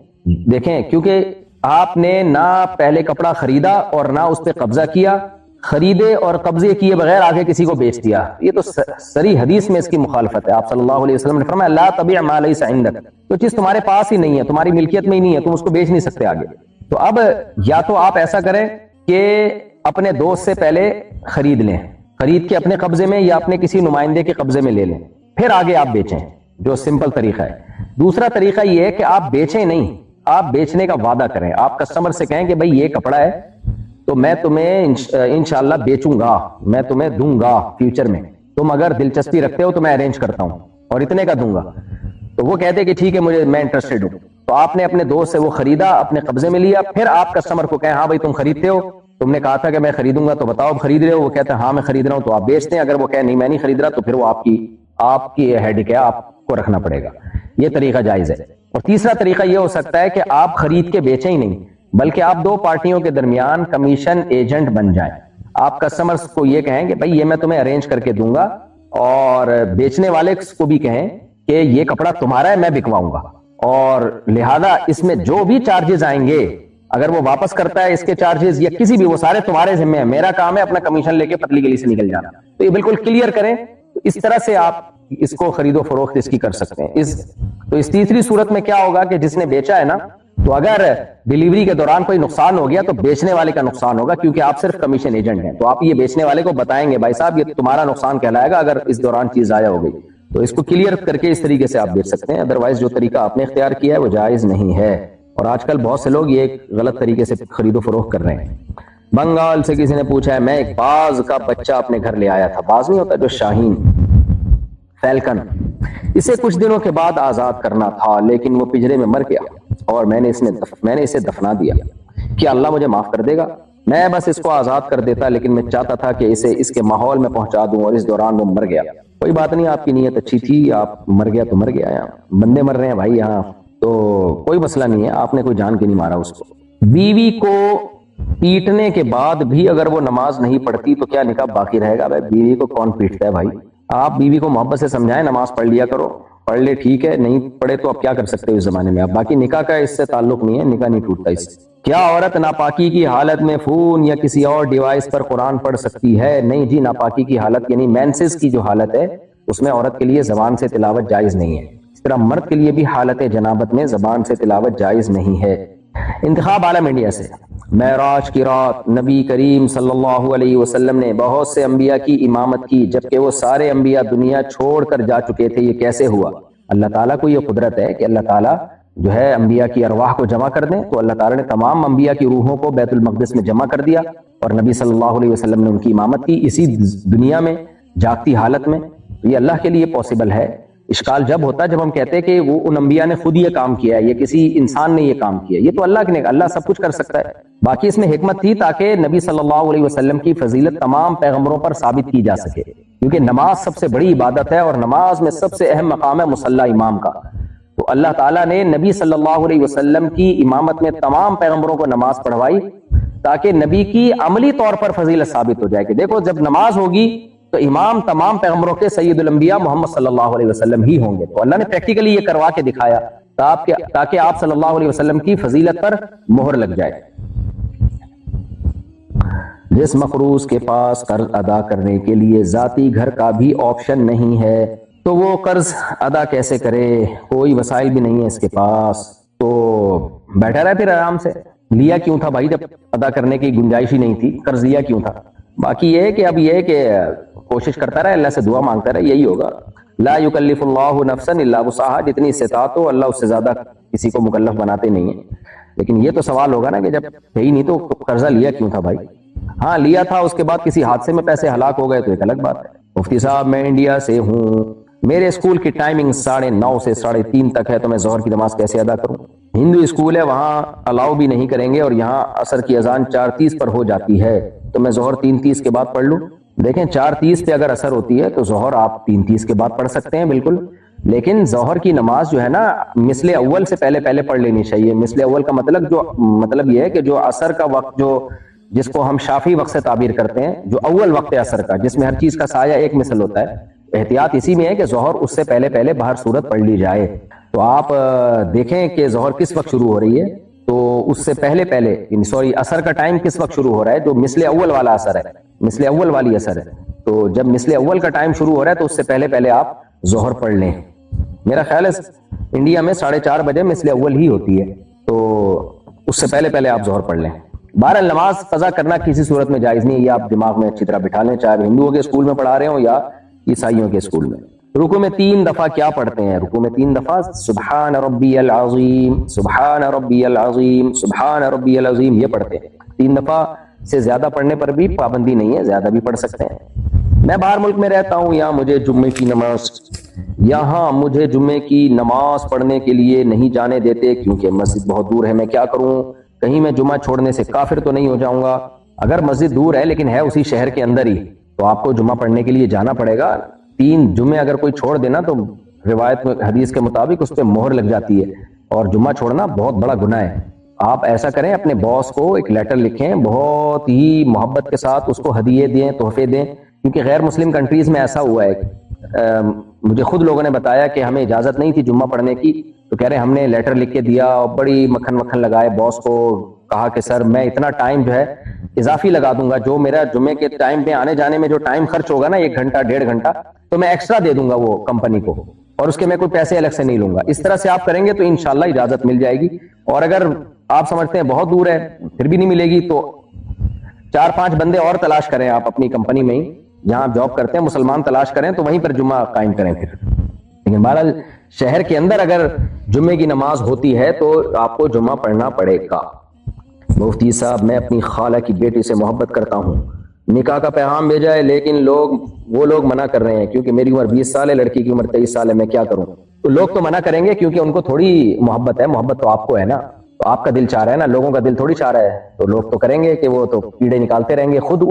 دیکھیں, کیونکہ آپ نے نہ پہلے کپڑا خریدا اور نہ اس پہ قبضہ کیا, خریدے اور قبضے کیے بغیر آگے کسی کو بیچ دیا. یہ تو صریح حدیث میں اس کی مخالفت ہے. آپ صلی اللہ علیہ وسلم نے فرمایا لا تبیع ما لیس عندک, جو چیز تمہارے پاس ہی نہیں ہے, تمہاری ملکیت میں ہی نہیں ہے, تم اس کو بیچ نہیں سکتے آگے. تو اب یا تو آپ ایسا کریں کہ اپنے دوست سے پہلے خرید لیں, خرید کے اپنے قبضے میں یا اپنے کسی نمائندے کے قبضے میں لے لیں، پھر آگے آپ بیچیں، جو سمپل طریقہ ہے۔ دوسرا طریقہ یہ ہے کہ آپ بیچیں نہیں، آپ بیچنے کا وعدہ کریں۔ آپ کسٹمر سے کہیں کہ بھائی یہ کپڑا ہے تو میں تمہیں انشاءاللہ بیچوں گا، میں تمہیں دوں گا فیوچر میں، تم اگر دلچسپی رکھتے ہو تو میں ارینج کرتا ہوں اور اتنے کا دوں گا۔ تو وہ کہتے کہ ٹھیک ہے میں انٹرسٹڈ ہوں، تو آپ نے اپنے دوست سے وہ خریدا، اپنے قبضے میں لیا، پھر آپ کسٹمر کو کہیں ہاں بھائی تم خریدتے ہو، تم نے کہا تھا کہ میں خریدوں گا تو بتاؤ اب خرید رہے ہو؟ وہ کہتے ہیں ہاں میں خرید رہا ہوں، تو آپ بیچتے ہیں۔ اگر وہ کہے نہیں میں نہیں خرید رہا تو پھر وہ آپ کی ہیڈک ہے، آپ کو رکھنا پڑے گا۔ یہ طریقہ جائز ہے۔ اور تیسرا طریقہ یہ ہو سکتا ہے کہ آپ خرید کے بیچیں ہی نہیں، بلکہ آپ دو پارٹیوں کے درمیان کمیشن ایجنٹ بن جائیں۔ آپ کسٹمرز کو یہ کہیں کہ بھائی یہ میں تمہیں ارینج کر کے دوں گا، اور بیچنے والے کو بھی کہیں کہ یہ کپڑا تمہارا ہے، میں بکواؤں گا، اور لہذا اس میں جو بھی چارجز آئیں گے اگر وہ واپس کرتا ہے اس کے چارجز یا کسی بھی، وہ سارے تمہارے ذمہ ہیں، میرا کام ہے اپنا کمیشن لے کے پتلی گلی سے نکل جانا۔ تو یہ بالکل کلیئر کریں، اس طرح سے آپ اس کو خرید و فروخت اس کی کر سکتے ہیں۔ تو اس تیسری صورت میں کیا ہوگا کہ جس نے بیچا ہے نا، تو اگر ڈیلیوری کے دوران کوئی نقصان ہو گیا تو بیچنے والے کا نقصان ہوگا، کیونکہ آپ صرف کمیشن ایجنٹ ہیں۔ تو آپ یہ بیچنے والے کو بتائیں گے بھائی صاحب یہ تمہارا نقصان کہلائے گا اگر اس دوران چیز ضائع ہو گئی، تو اس کو کلیئر کر کے اس طریقے سے آپ بیچ سکتے ہیں۔ ادروائز جو طریقہ آپ نے اختیار کیا ہے وہ جائز نہیں ہے، اور آج کل بہت سے لوگ یہ ایک غلط طریقے سے خرید و فروخت کر رہے ہیں۔ بنگال سے کسی نے پوچھا ہے میں ایک باز کا بچہ اپنے گھر لے آیا تھا، باز نہیں ہوتا جو شاہین، فیلکن، اسے کچھ دنوں کے بعد آزاد کرنا تھا لیکن وہ پنجرے میں مر گیا اور میں نے اسے دفنا دیا، کیا اللہ مجھے معاف کر دے گا؟ میں بس اس کو آزاد کر دیتا، لیکن میں چاہتا تھا کہ اسے اس کے ماحول میں پہنچا دوں اور اس دوران وہ مر گیا۔ کوئی بات نہیں، آپ کی نیت اچھی تھی، آپ مر گیا تو مر گیا، یہاں بندے مر رہے ہیں بھائی یہاں، تو کوئی مسئلہ نہیں ہے، آپ نے کوئی جان کے نہیں مارا اس کو۔ بیوی کو پیٹنے کے بعد بھی اگر وہ نماز نہیں پڑھتی تو کیا نکاح باقی رہے گا؟ بھائی بیوی کو کون پیٹتا ہے بھائی؟ آپ بیوی کو محبت سے سمجھائیں نماز پڑھ لیا کرو، پڑھ لے ٹھیک ہے، نہیں پڑھے تو اب کیا کر سکتے ہو اس زمانے میں آپ، باقی نکاح کا اس سے تعلق نہیں ہے، نکاح نہیں ٹوٹتا اس سے۔ کیا عورت ناپاکی کی حالت میں فون یا کسی اور ڈیوائس پر قرآن پڑھ سکتی ہے؟ نہیں جی، ناپاکی کی حالت یعنی مینسز کی جو حالت ہے اس میں عورت کے لیے زبان سے تلاوت جائز نہیں ہے، اس طرح مرد کے لیے بھی حالت جنابت میں زبان سے تلاوت جائز نہیں ہے۔ انتخاب عالم انڈیا سے، معراج کی رات نبی کریم صلی اللہ علیہ وسلم نے بہت سے انبیاء کی امامت کی جبکہ وہ سارے انبیاء دنیا چھوڑ کر جا چکے تھے، یہ کیسے ہوا؟ اللہ تعالیٰ کو یہ قدرت ہے کہ اللہ تعالیٰ جو ہے انبیاء کی ارواح کو جمع کر دیں، تو اللہ تعالیٰ نے تمام انبیاء کی روحوں کو بیت المقدس میں جمع کر دیا اور نبی صلی اللہ علیہ وسلم نے ان کی امامت کی اسی دنیا میں جاگتی حالت میں۔ یہ اللہ کے لیے پاسبل ہے۔ اشکال جب ہوتا ہے جب ہم کہتے ہیں کہ وہ ان انبیاء نے خود یہ کام کیا ہے، یہ کسی انسان نے یہ کام کیا ہے، یہ تو اللہ نے، اللہ سب کچھ کر سکتا ہے۔ باقی اس میں حکمت تھی تاکہ نبی صلی اللہ علیہ وسلم کی فضیلت تمام پیغمبروں پر ثابت کی جا سکے، کیونکہ نماز سب سے بڑی عبادت ہے اور نماز میں سب سے اہم مقام ہے مصلی امام کا۔ تو اللہ تعالیٰ نے نبی صلی اللہ علیہ وسلم کی امامت میں تمام پیغمبروں کو نماز پڑھوائی تاکہ نبی کی عملی طور پر فضیلت ثابت ہو جائے کہ دیکھو جب نماز ہوگی تو امام تمام پیغمبروں کے سید الانبیاء محمد صلی اللہ علیہ وسلم ہی ہوں گے۔ تو اللہ نے پریکٹیکلی یہ کروا کے دکھایا تاکہ آپ صلی اللہ علیہ وسلم کی فضیلت پر مہر لگ جائے۔ جس مقروض کے پاس قرض ادا کرنے کے لیے ذاتی گھر کا بھی آپشن نہیں ہے تو وہ قرض ادا کیسے کرے؟ کوئی وسائل بھی نہیں ہے اس کے پاس، تو بیٹھا رہے پھر آرام سے۔ لیا کیوں تھا بھائی جب ادا کرنے کی گنجائش ہی نہیں تھی؟ قرض لیا کیوں تھا؟ باقی یہ ہے کہ اب یہ ہے کہ کوشش کرتا رہے، اللہ سے دعا مانگتا رہے، یہی ہوگا۔ لا یکلف اللہ نفسا الا وسعہا، جتنی استطاعت ہو اللہ اس سے زیادہ کسی کو مکلف بناتے نہیں ہیں۔ لیکن یہ تو سوال ہوگا نا کہ جب ہے ہی نہیں تو قرضہ لیا کیوں تھا بھائی؟ ہاں لیا تھا، اس کے بعد کسی حادثے میں پیسے ہلاک ہو گئے تو ایک الگ بات ہے۔ مفتی صاحب میں انڈیا سے ہوں، میرے اسکول کی ٹائمنگ 9:30 سے 3:30 تک ہے، تو میں ظہر کی نماز کیسے ادا کروں؟ ہندو اسکول ہے، وہاں الاؤ بھی نہیں کریں گے، اور یہاں عصر کی اذان 4:30 پر ہو جاتی ہے، تو میں ظہر 3:30 کے بعد پڑھ لوں؟ دیکھیں 4:30 پہ اگر اثر ہوتی ہے تو ظہر آپ 3:30 کے بعد پڑھ سکتے ہیں بالکل، لیکن ظہر کی نماز جو ہے نا مثل اول سے پہلے پڑھ لینی چاہیے۔ مثل اول کا مطلب یہ ہے کہ جو عصر کا وقت جو جس کو ہم شافی وقت سے تعبیر کرتے ہیں، جو اول وقت عصر کا جس میں ہر چیز کا سایہ ایک مثل ہوتا ہے، احتیاط اسی میں ہے کہ ظہر اس سے پہلے بہر صورت پڑھ لی جائے۔ تو آپ دیکھیں کہ ظہر کس وقت شروع ہو رہی ہے، تو اس سے پہلے عصر کا ٹائم کس وقت شروع ہو رہا ہے، جو مثل اول والا اثر ہے، مثل اول والی اثر ہے، تو جب مثل اول کا ٹائم شروع ہو رہا ہے تو اس سے پہلے آپ ظہر پڑھ لیں۔ میرا خیال ہے انڈیا میں 4:30 بجے مثل اول ہی ہوتی ہے، تو اس سے پہلے آپ ظہر پڑھ لیں۔ بہرحال نماز قضا کرنا کسی صورت میں جائز نہیں ہے، یہ آپ دماغ میں اچھی طرح بٹھا لیں، چاہے ہندوؤں کے اسکول میں پڑھا رہے ہوں یا عیسائیوں کے اسکول میں۔ رکوع میں 3 دفعہ کیا پڑھتے ہیں؟ رکوع میں 3 دفعہ سبحان ربی العظیم، سبحان ربی العظیم، سبحان ربی العظیم، یہ پڑھتے ہیں۔ 3 دفعہ سے زیادہ پڑھنے پر بھی پابندی نہیں ہے، زیادہ بھی پڑھ سکتے ہیں۔ میں باہر ملک میں رہتا ہوں، یہاں مجھے جمعے کی نماز پڑھنے کے لیے نہیں جانے دیتے کیونکہ مسجد بہت دور ہے، میں کیا کروں؟ کہیں میں جمعہ چھوڑنے سے کافر تو نہیں ہو جاؤں گا؟ اگر مسجد دور ہے لیکن ہے اسی شہر کے اندر ہی تو آپ کو جمعہ پڑھنے کے لیے جانا پڑے گا۔ 3 جمعے اگر کوئی چھوڑ دینا تو روایت میں حدیث کے مطابق اس پہ مہر لگ جاتی ہے، اور جمعہ چھوڑنا بہت بڑا گناہ ہے۔ آپ ایسا کریں، اپنے باس کو ایک لیٹر لکھیں، بہت ہی محبت کے ساتھ اس کو ہدیے دیں، تحفے دیں، کیونکہ غیر مسلم کنٹریز میں ایسا ہوا ہے، مجھے خود لوگوں نے بتایا کہ ہمیں اجازت نہیں تھی جمعہ پڑھنے کی، تو کہہ رہے ہم نے لیٹر لکھ کے دیا اور بڑی مکھن لگائے، باس کو کہا کہ سر میں اتنا ٹائم جو ہے اضافی لگا دوں گا، جو میرا جمعے کے ٹائم پہ آنے جانے میں جو ٹائم خرچ ہوگا نا 1 گھنٹہ 1.5 گھنٹہ، تو میں ایکسٹرا دے دوں گا وہ کمپنی کو، اور اس کے میں کوئی پیسے الگ سے نہیں لوں گا۔ اس طرح سے آپ کریں گے تو انشاءاللہ اجازت مل جائے گی، اور اگر آپ سمجھتے ہیں بہت دور ہے پھر بھی نہیں ملے گی تو 4-5 بندے اور تلاش کریں آپ اپنی کمپنی میں ہی، جہاں آپ جاب کرتے ہیں مسلمان تلاش کریں تو وہیں پر جمعہ قائم کریں پھر۔ لیکن بہرحال شہر کے اندر اگر جمعے کی نماز ہوتی ہے تو آپ کو جمعہ پڑھنا پڑے گا۔ مفتی صاحب میں اپنی خالہ کی بیٹی سے محبت کرتا ہوں، نکاح کا پیغام بھیجا ہے لیکن وہ لوگ منع کر رہے ہیں کیونکہ میری عمر 20 سال ہے، لڑکی کی عمر 23 سال ہے، میں کیا کروں؟ تو لوگ تو منع کریں گے کیونکہ ان کو تھوڑی محبت ہے، محبت تو آپ کو ہے نا، تو آپ کا دل چاہ رہا ہے نا، لوگوں کا دل تھوڑی چاہ رہا ہے، تو لوگ تو کریں گے کہ وہ تو کیڑے نکالتے رہیں گے، خود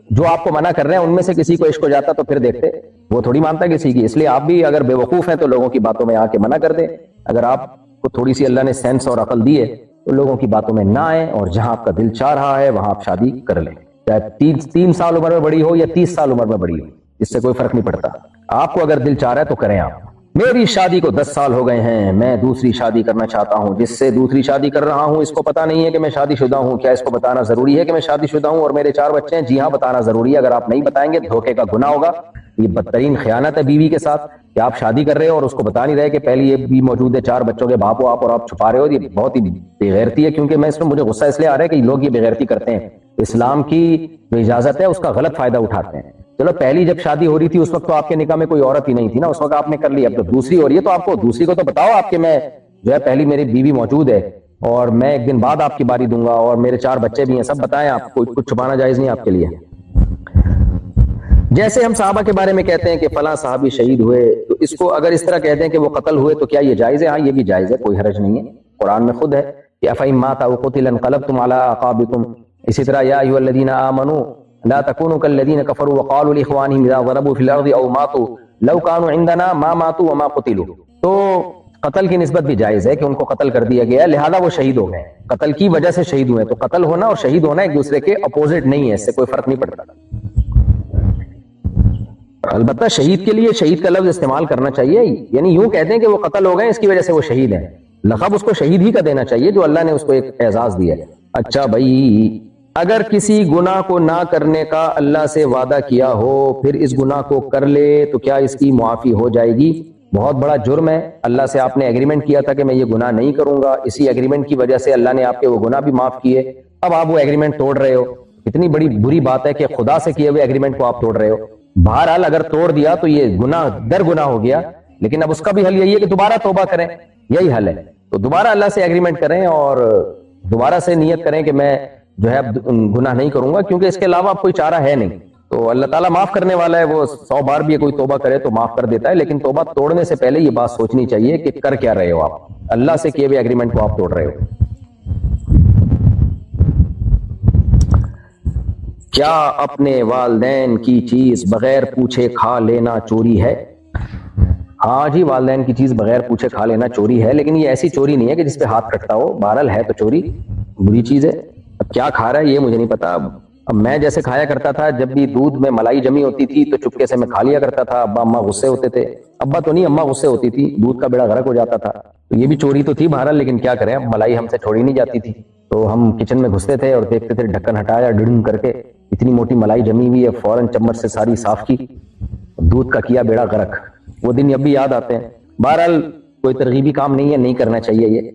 جو آپ کو منع کر رہے ہیں ان میں سے کسی کو عشق ہو جاتا تو پھر دیکھتے، وہ تھوڑی مانتا کسی کی، اس لیے آپ بھی اگر بے وقوف ہیں تو لوگوں کی باتوں میں آ کے منع کر دیں، اگر آپ کو تھوڑی سی اللہ نے سینس اور عقل دی ہے تو لوگوں کی باتوں میں نہ آئیں، اور جہاں آپ کا دل چاہ رہا ہے وہاں آپ شادی کر لیں، چاہے 3 سال عمر میں بڑی ہو یا 30 سال عمر میں بڑی ہو، اس سے کوئی فرق نہیں پڑتا، آپ کو اگر دل چاہ رہا ہے تو کریں آپ۔ میری شادی کو 10 سال ہو گئے ہیں، میں دوسری شادی کرنا چاہتا ہوں، جس سے دوسری شادی کر رہا ہوں اس کو پتہ نہیں ہے کہ میں شادی شدہ ہوں، کیا اس کو بتانا ضروری ہے کہ میں شادی شدہ ہوں اور میرے 4 بچے ہیں؟ جی ہاں بتانا ضروری ہے، اگر آپ نہیں بتائیں گے دھوکے کا گناہ ہوگا، یہ بدترین خیانت ہے بیوی کے ساتھ کہ آپ شادی کر رہے ہو اور اس کو بتا نہیں رہے کہ پہلی یہ بھی موجود ہے، 4 بچوں کے باپ ہو آپ، اور آپ چھپا رہے ہو، یہ بہت ہی بے غیرتی ہے، کیونکہ میں اس میں مجھے غصہ اس لیے آ رہا ہے کہ لوگ یہ بے غیرتی کرتے ہیں، اسلام کی جو اجازت ہے اس کا غلط فائدہ اٹھاتے ہیں۔ چلو پہلی جب شادی ہو رہی تھی اس وقت تو آپ کے نکاح میں کوئی عورت ہی نہیں تھی نا، اس وقت آپ نے کر لی، اب تو دوسری ہو رہی ہے تو آپ کو دوسری کو تو بتاؤ آپ کہ میں جو ہے پہلی میری بیوی موجود ہے اور میں 1 دن بعد آپ کی باری دوں گا اور میرے 4 بچے بھی ہیں، سب بتائیں، آپ کو کچھ چھپانا جائز نہیں آپ کے لیے۔ جیسے ہم صحابہ کے بارے میں کہتے ہیں کہ فلاں صحابی شہید ہوئے، تو اس کو اگر اس طرح کہتے ہیں کہ وہ قتل ہوئے تو کیا یہ جائز ہے؟ ہاں یہ بھی جائز ہے، کوئی حرج نہیں ہے، قرآن میں خود ہے کہ افئن مات او قتل انقلبتم علی اعقابکم، اسی طرح یا ایھا الذین آمنوا لا تکونوا کالذین کفروا وقالوا لاخوانهم اذا ضربوا في الارض او ماتوا لو كانوا عندنا ما ماتوا وما قتلوا، تو قتل کی نسبت بھی جائز ہے کہ ان کو قتل کر دیا گیا لہذا وہ شہید ہو گئے، قتل کی وجہ سے شہید ہوئے، تو قتل ہونا اور شہید ہونا ایک دوسرے کے اپوزٹ نہیں ہے، اس سے کوئی فرق نہیں پڑتا۔ البتہ شہید کے لیے شہید کا لفظ استعمال کرنا چاہیے، یعنی یوں کہتے ہیں کہ وہ قتل ہو گئے اس کی وجہ سے وہ شہید ہیں، لقب اس کو شہید ہی کا دینا چاہیے جو اللہ نے اس کو ایک اعزاز دیا ہے۔ اچھا بھائی، اگر کسی گناہ کو نہ کرنے کا اللہ سے وعدہ کیا ہو پھر اس گناہ کو کر لے تو کیا اس کی معافی ہو جائے گی؟ بہت بڑا جرم ہے، اللہ سے آپ نے ایگریمنٹ کیا تھا کہ میں یہ گناہ نہیں کروں گا، اسی ایگریمنٹ کی وجہ سے اللہ نے آپ کے وہ گناہ بھی معاف کیے، اب آپ وہ ایگریمنٹ توڑ رہے ہو، اتنی بڑی بری بات ہے کہ خدا سے کیے ہوئے ایگریمنٹ کو آپ توڑ رہے ہو۔ بہرحال اگر توڑ دیا تو یہ گناہ در گناہ ہو گیا، لیکن اب اس کا بھی حل یہی ہے کہ دوبارہ توبہ کریں، یہی حل ہے، تو دوبارہ اللہ سے ایگریمنٹ کریں اور دوبارہ سے نیت کریں کہ میں جو ہے اب گناہ نہیں کروں گا، کیونکہ اس کے علاوہ اب کوئی چارہ ہے نہیں، تو اللہ تعالیٰ معاف کرنے والا ہے، وہ 100 بار بھی کوئی توبہ کرے تو معاف کر دیتا ہے، لیکن توبہ توڑنے سے پہلے یہ بات سوچنی چاہیے کہ کر کیا رہے ہو آپ، اللہ سے کیے ہوئے ایگریمنٹ کو آپ توڑ رہے ہو۔ کیا اپنے والدین کی چیز بغیر پوچھے کھا لینا چوری ہے؟ ہاں جی، والدین کی چیز بغیر پوچھے کھا لینا چوری ہے، لیکن یہ ایسی چوری نہیں ہے کہ جس پہ ہاتھ کٹتا ہو، بہرحال ہے تو چوری بری چیز ہے۔ اب کیا کھا رہا ہے یہ مجھے نہیں پتا، اب میں جیسے کھایا کرتا تھا جب بھی دودھ میں ملائی جمی ہوتی تھی تو چپکے سے میں کھا لیا کرتا تھا، ابا اماں غصے ہوتے تھے، ابا تو نہیں اماں غصے ہوتی تھی، دودھ کا بیڑا غرق ہو جاتا تھا، تو یہ بھی چوری تو تھی بہرحال، لیکن کیا کریں اب ملائی ہم سے چھوڑی نہیں جاتی تھی، تو ہم کچن میں گھستے تھے اور دیکھتے تھے ڈھکن ہٹایا ڈڑن کر کے اتنی موٹی ملائی جمی ہوئی ہے، فوراً چمچ سے ساری صاف کی، دودھ کا کیا بیڑا غرق، وہ دن اب بھی یاد آتے ہیں۔ بہرحال کوئی ترغیبی کام نہیں ہے، نہیں کرنا چاہیے یہ،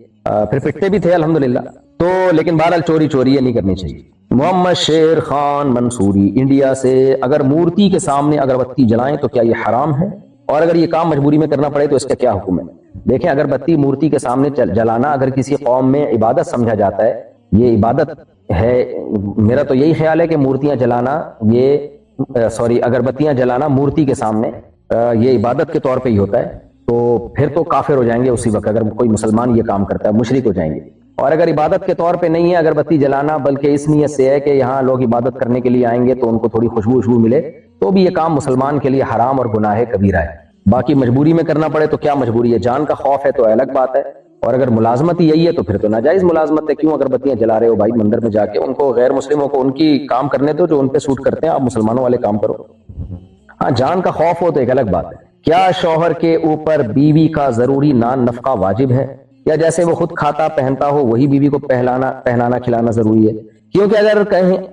پھر پٹتے بھی تھے الحمدللہ، تو لیکن بہرحال چوری چوری یہ نہیں کرنی چاہیے. محمد شیر خان منصوری انڈیا سے، اگر مورتی کے سامنے اگربتی جلائیں تو کیا یہ حرام ہے؟ اور اگر یہ کام مجبوری میں کرنا پڑے تو اس کا کیا حکم ہے؟ دیکھیں، اگربتی مورتی کے سامنے جلانا اگر کسی قوم میں عبادت سمجھا جاتا ہے، یہ عبادت ہے. میرا تو یہی خیال ہے کہ مورتیاں جلانا اگربتیاں جلانا مورتی کے سامنے یہ عبادت کے طور پہ ہی ہوتا ہے. تو پھر تو کافر ہو جائیں گے اسی وقت اگر کوئی مسلمان یہ کام کرتا ہے، مشرک ہو جائیں گے. اور اگر عبادت کے طور پہ نہیں ہے اگربتی جلانا، بلکہ اس نیت سے ہے کہ یہاں لوگ عبادت کرنے کے لیے آئیں گے تو ان کو تھوڑی خوشبو ملے، تو بھی یہ کام مسلمان کے لیے حرام اور گناہ کبیرہ ہے. باقی مجبوری میں کرنا پڑے تو کیا مجبوری ہے، جان کا خوف ہے تو الگ بات ہے. اور اگر ملازمت یہی ہے تو پھر تو ناجائز ملازمت ہے. کیوں اگربتیاں جلا رہے ہو بھائی مندر میں جا کے؟ ان کو، غیر مسلموں کو ان کی کام کرنے دو جو ان پہ سوٹ کرتے ہیں، آپ مسلمانوں والے کام کرو. ہاں، جان کا خوف ہو تو ایک الگ بات ہے. کیا شوہر کے اوپر بیوی کا ضروری نان نفقہ واجب ہے، یا جیسے وہ خود کھاتا پہنتا ہو وہی بیوی کو پہنانا کھلانا ضروری ہے؟ کیونکہ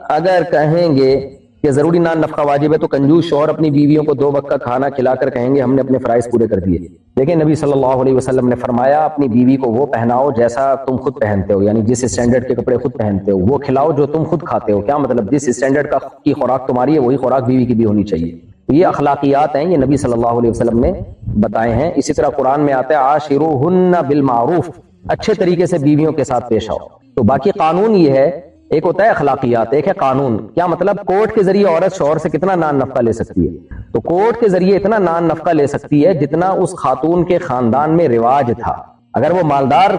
اگر کہیں گے کہ ضروری نان نفقہ واجب ہے تو کنجوس شوہر اپنی بیویوں کو 2 وقت کا کھانا کھلا کر کہیں گے ہم نے اپنے فرائض پورے کر دیے. لیکن نبی صلی اللہ علیہ وسلم نے فرمایا اپنی بیوی کو وہ پہناؤ جیسا تم خود پہنتے ہو، یعنی جس اسٹینڈرڈ کے کپڑے خود پہنتے ہو وہ کھلاؤ جو تم خود کھاتے ہو. کیا مطلب؟ جس اسٹینڈرڈ کی خوراک تمہاری ہے وہی خوراک بیوی کی بھی ہونی چاہیے. تو یہ اخلاقیات ہیں، یہ نبی صلی اللہ علیہ وسلم نے بتائے ہیں. اسی طرح قرآن میں آتا ہے عاشروہن بالمعروف، اچھے طریقے سے بیویوں کے ساتھ پیش آؤ. تو باقی قانون یہ ہے، ایک ہوتا ہے اخلاقیات، ایک ہے قانون. کیا مطلب؟ کورٹ کے ذریعے عورت شوہر سے کتنا نان نفقہ لے سکتی ہے؟ تو کورٹ کے ذریعے اتنا نان نفقہ لے سکتی ہے جتنا اس خاتون کے خاندان میں رواج تھا. اگر وہ مالدار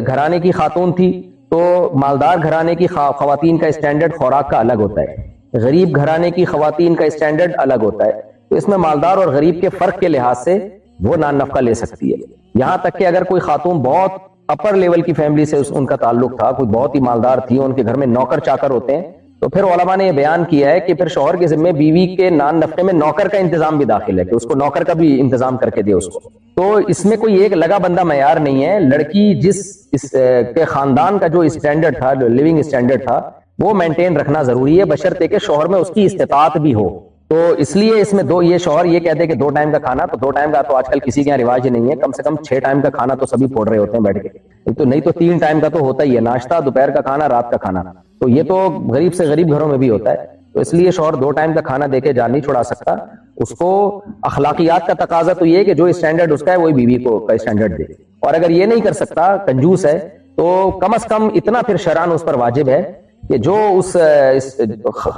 گھرانے کی خاتون تھی تو مالدار گھرانے کی خواتین کا اسٹینڈرڈ خوراک کا الگ ہوتا ہے، غریب گھرانے کی خواتین کا اسٹینڈرڈ الگ ہوتا ہے. تو اس میں مالدار اور غریب کے فرق کے لحاظ سے وہ نان نفقہ لے سکتی ہے. یہاں تک کہ اگر کوئی خاتون بہت اپر لیول کی فیملی سے ان کا تعلق تھا، کوئی بہت ہی مالدار تھی، ان کے گھر میں نوکر چاکر ہوتے ہیں، تو پھر علماء نے یہ بیان کیا ہے کہ پھر شوہر کے ذمہ بیوی کے نان نفقے میں نوکر کا انتظام بھی داخل ہے، کہ اس کو نوکر کا بھی انتظام کر کے دے اس کو. تو اس میں کوئی ایک لگا بندہ معیار نہیں ہے. لڑکی جس کے خاندان کا جو اسٹینڈرڈ تھا، جو لیونگ اسٹینڈرڈ تھا، وہ مینٹین رکھنا ضروری ہے، بشرطے کہ شوہر میں اس کی استطاعت بھی ہو. تو اس لیے اس میں یہ شوہر یہ کہتے ہیں کہ 2 ٹائم کا کھانا، تو 2 ٹائم کا تو آج کل کسی کے یہاں رواج نہیں ہے. کم سے کم 6 ٹائم کا کھانا تو سبھی پھوڑ رہے ہوتے ہیں بیٹھ کے. تو نہیں تو 3 ٹائم کا تو ہوتا ہی ہے، ناشتہ، دوپہر کا کھانا، رات کا کھانا. تو یہ تو غریب سے غریب گھروں میں بھی ہوتا ہے. تو اس لیے شوہر 2 ٹائم کا کھانا دے کے جان نہیں چھڑا سکتا. اس کو اخلاقیات کا تقاضا تو یہ ہے کہ جو اسٹینڈرڈ اس کا ہے وہی بیوی کو کا اسٹینڈرڈ دے. اور اگر یہ نہیں کر سکتا، کنجوس ہے، تو کم از کم اتنا پھر شرعاً اس پر واجب ہے کہ جو اس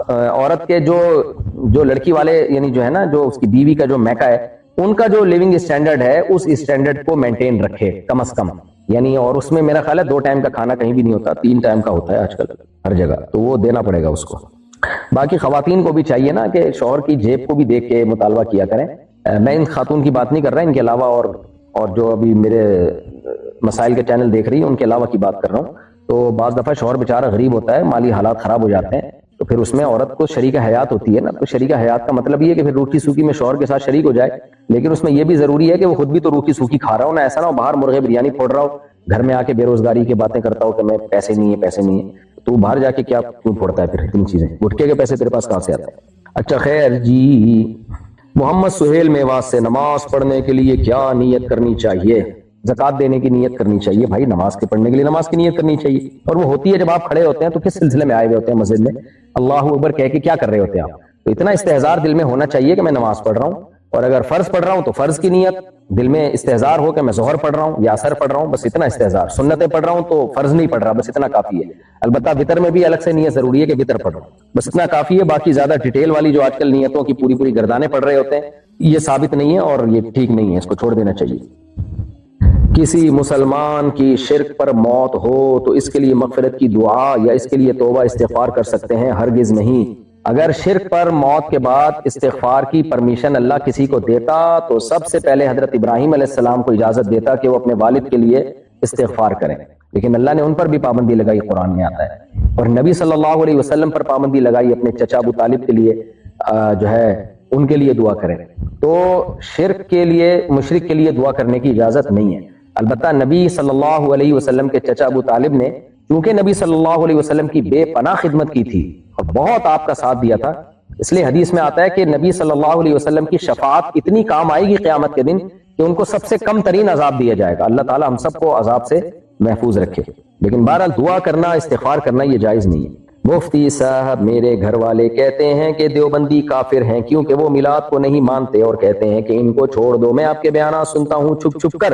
عورت کے جو لڑکی والے، یعنی جو ہے نا، جو اس کی بیوی کا جو میکا ہے، ان کا جو لیونگ اسٹینڈرڈ ہے اس اسٹینڈرڈ کو مینٹین رکھے کم از کم. یعنی اور اس میں میرا خیال ہے 2 ٹائم کا کھانا کہیں بھی نہیں ہوتا، 3 ٹائم کا ہوتا ہے آج کل ہر جگہ. تو وہ دینا پڑے گا اس کو. باقی خواتین کو بھی چاہیے نا کہ شوہر کی جیب کو بھی دیکھ کے مطالبہ کیا کریں. میں ان خاتون کی بات نہیں کر رہا، ان کے علاوہ اور جو ابھی میرے مسائل کے چینل دیکھ رہی ہیں ان کے علاوہ کی بات کر رہا ہوں. تو بعض دفعہ شوہر بیچارہ غریب ہوتا ہے، مالی حالات خراب ہو جاتے ہیں، تو پھر اس میں عورت کو شریک حیات ہوتی ہے نا. تو شریک حیات کا مطلب یہ ہے کہ پھر روکھی سوکھی میں شوہر کے ساتھ شریک ہو جائے. لیکن اس میں یہ بھی ضروری ہے کہ وہ خود بھی تو روکھی سوکھی کھا رہا ہو نا. ایسا نہ ہو باہر مرغے بریانی پھوڑ رہا ہو، گھر میں آ کے بے روزگاری کی باتیں کرتا ہو کہ میں پیسے نہیں ہے. تو باہر جا کے کیا کیوں پھوڑتا ہے پھر اتنی چیزیں؟ گٹکے کے پیسے تیرے پاس کہاں سے آتے ہیں؟ اچھا خیر جی. محمد سہیل میواس سے، نماز پڑھنے کے لیے کیا نیت کرنی چاہیے؟ زکات دینے کی نیت کرنی چاہیے بھائی. نماز کے پڑھنے کے لیے نماز کی نیت کرنی چاہیے. اور وہ ہوتی ہے جب آپ کھڑے ہوتے ہیں تو کس سلسلے میں آئے ہوئے ہوتے ہیں مسجد میں؟ اللہ اکبر کہہ کے کیا کر رہے ہوتے ہیں آپ؟ تو اتنا استحضار دل میں ہونا چاہیے کہ میں نماز پڑھ رہا ہوں. اور اگر فرض پڑھ رہا ہوں تو فرض کی نیت دل میں استحضار ہو کہ میں ظہر پڑھ رہا ہوں یا عصر پڑھ رہا ہوں، بس اتنا استحضار. سنتیں پڑھ رہا ہوں تو فرض نہیں پڑھ رہا، بس اتنا کافی ہے. البتہ وتر میں بھی الگ سے نیت ضروری ہے کہ وتر پڑھ رہا ہوں، بس اتنا کافی ہے. باقی زیادہ ڈیٹیل والی جو آج کل نیتوں کی پوری گردانے پڑھ رہے ہوتے ہیں، یہ ثابت نہیں ہے اور یہ ٹھیک نہیں ہے، اس کو چھوڑ دینا چاہیے. کسی مسلمان کی شرک پر موت ہو تو اس کے لیے مغفرت کی دعا یا اس کے لیے توبہ استغفار کر سکتے ہیں؟ ہرگز نہیں. اگر شرک پر موت کے بعد استغفار کی پرمیشن اللہ کسی کو دیتا تو سب سے پہلے حضرت ابراہیم علیہ السلام کو اجازت دیتا کہ وہ اپنے والد کے لیے استغفار کریں. لیکن اللہ نے ان پر بھی پابندی لگائی، قرآن میں آتا ہے. اور نبی صلی اللہ علیہ وسلم پر پابندی لگائی، اپنے چچا ابو طالب کے لیے جو ہے ان کے لیے دعا کریں. تو شرک کے لیے، مشرک کے لیے دعا کرنے کی اجازت نہیں ہے. البتہ نبی صلی اللہ علیہ وسلم کے چچا ابو طالب نے چونکہ نبی صلی اللہ علیہ وسلم کی بے پناہ خدمت کی تھی اور بہت آپ کا ساتھ دیا تھا، اس لیے حدیث میں آتا ہے کہ نبی صلی اللہ علیہ وسلم کی شفاعت اتنی کام آئے گی قیامت کے دن کہ ان کو سب سے کم ترین عذاب دیا جائے گا. اللہ تعالی ہم سب کو عذاب سے محفوظ رکھے. لیکن بہرحال دعا کرنا، استغفار کرنا یہ جائز نہیں ہے. مفتی صاحب میرے گھر والے کہتے ہیں کہ دیوبندی کافر ہیں کیونکہ وہ میلاد کو نہیں مانتے اور کہتے ہیں کہ ان کو چھوڑ دو. میں آپ کے بیانات سنتا ہوں چھپ چھپ کر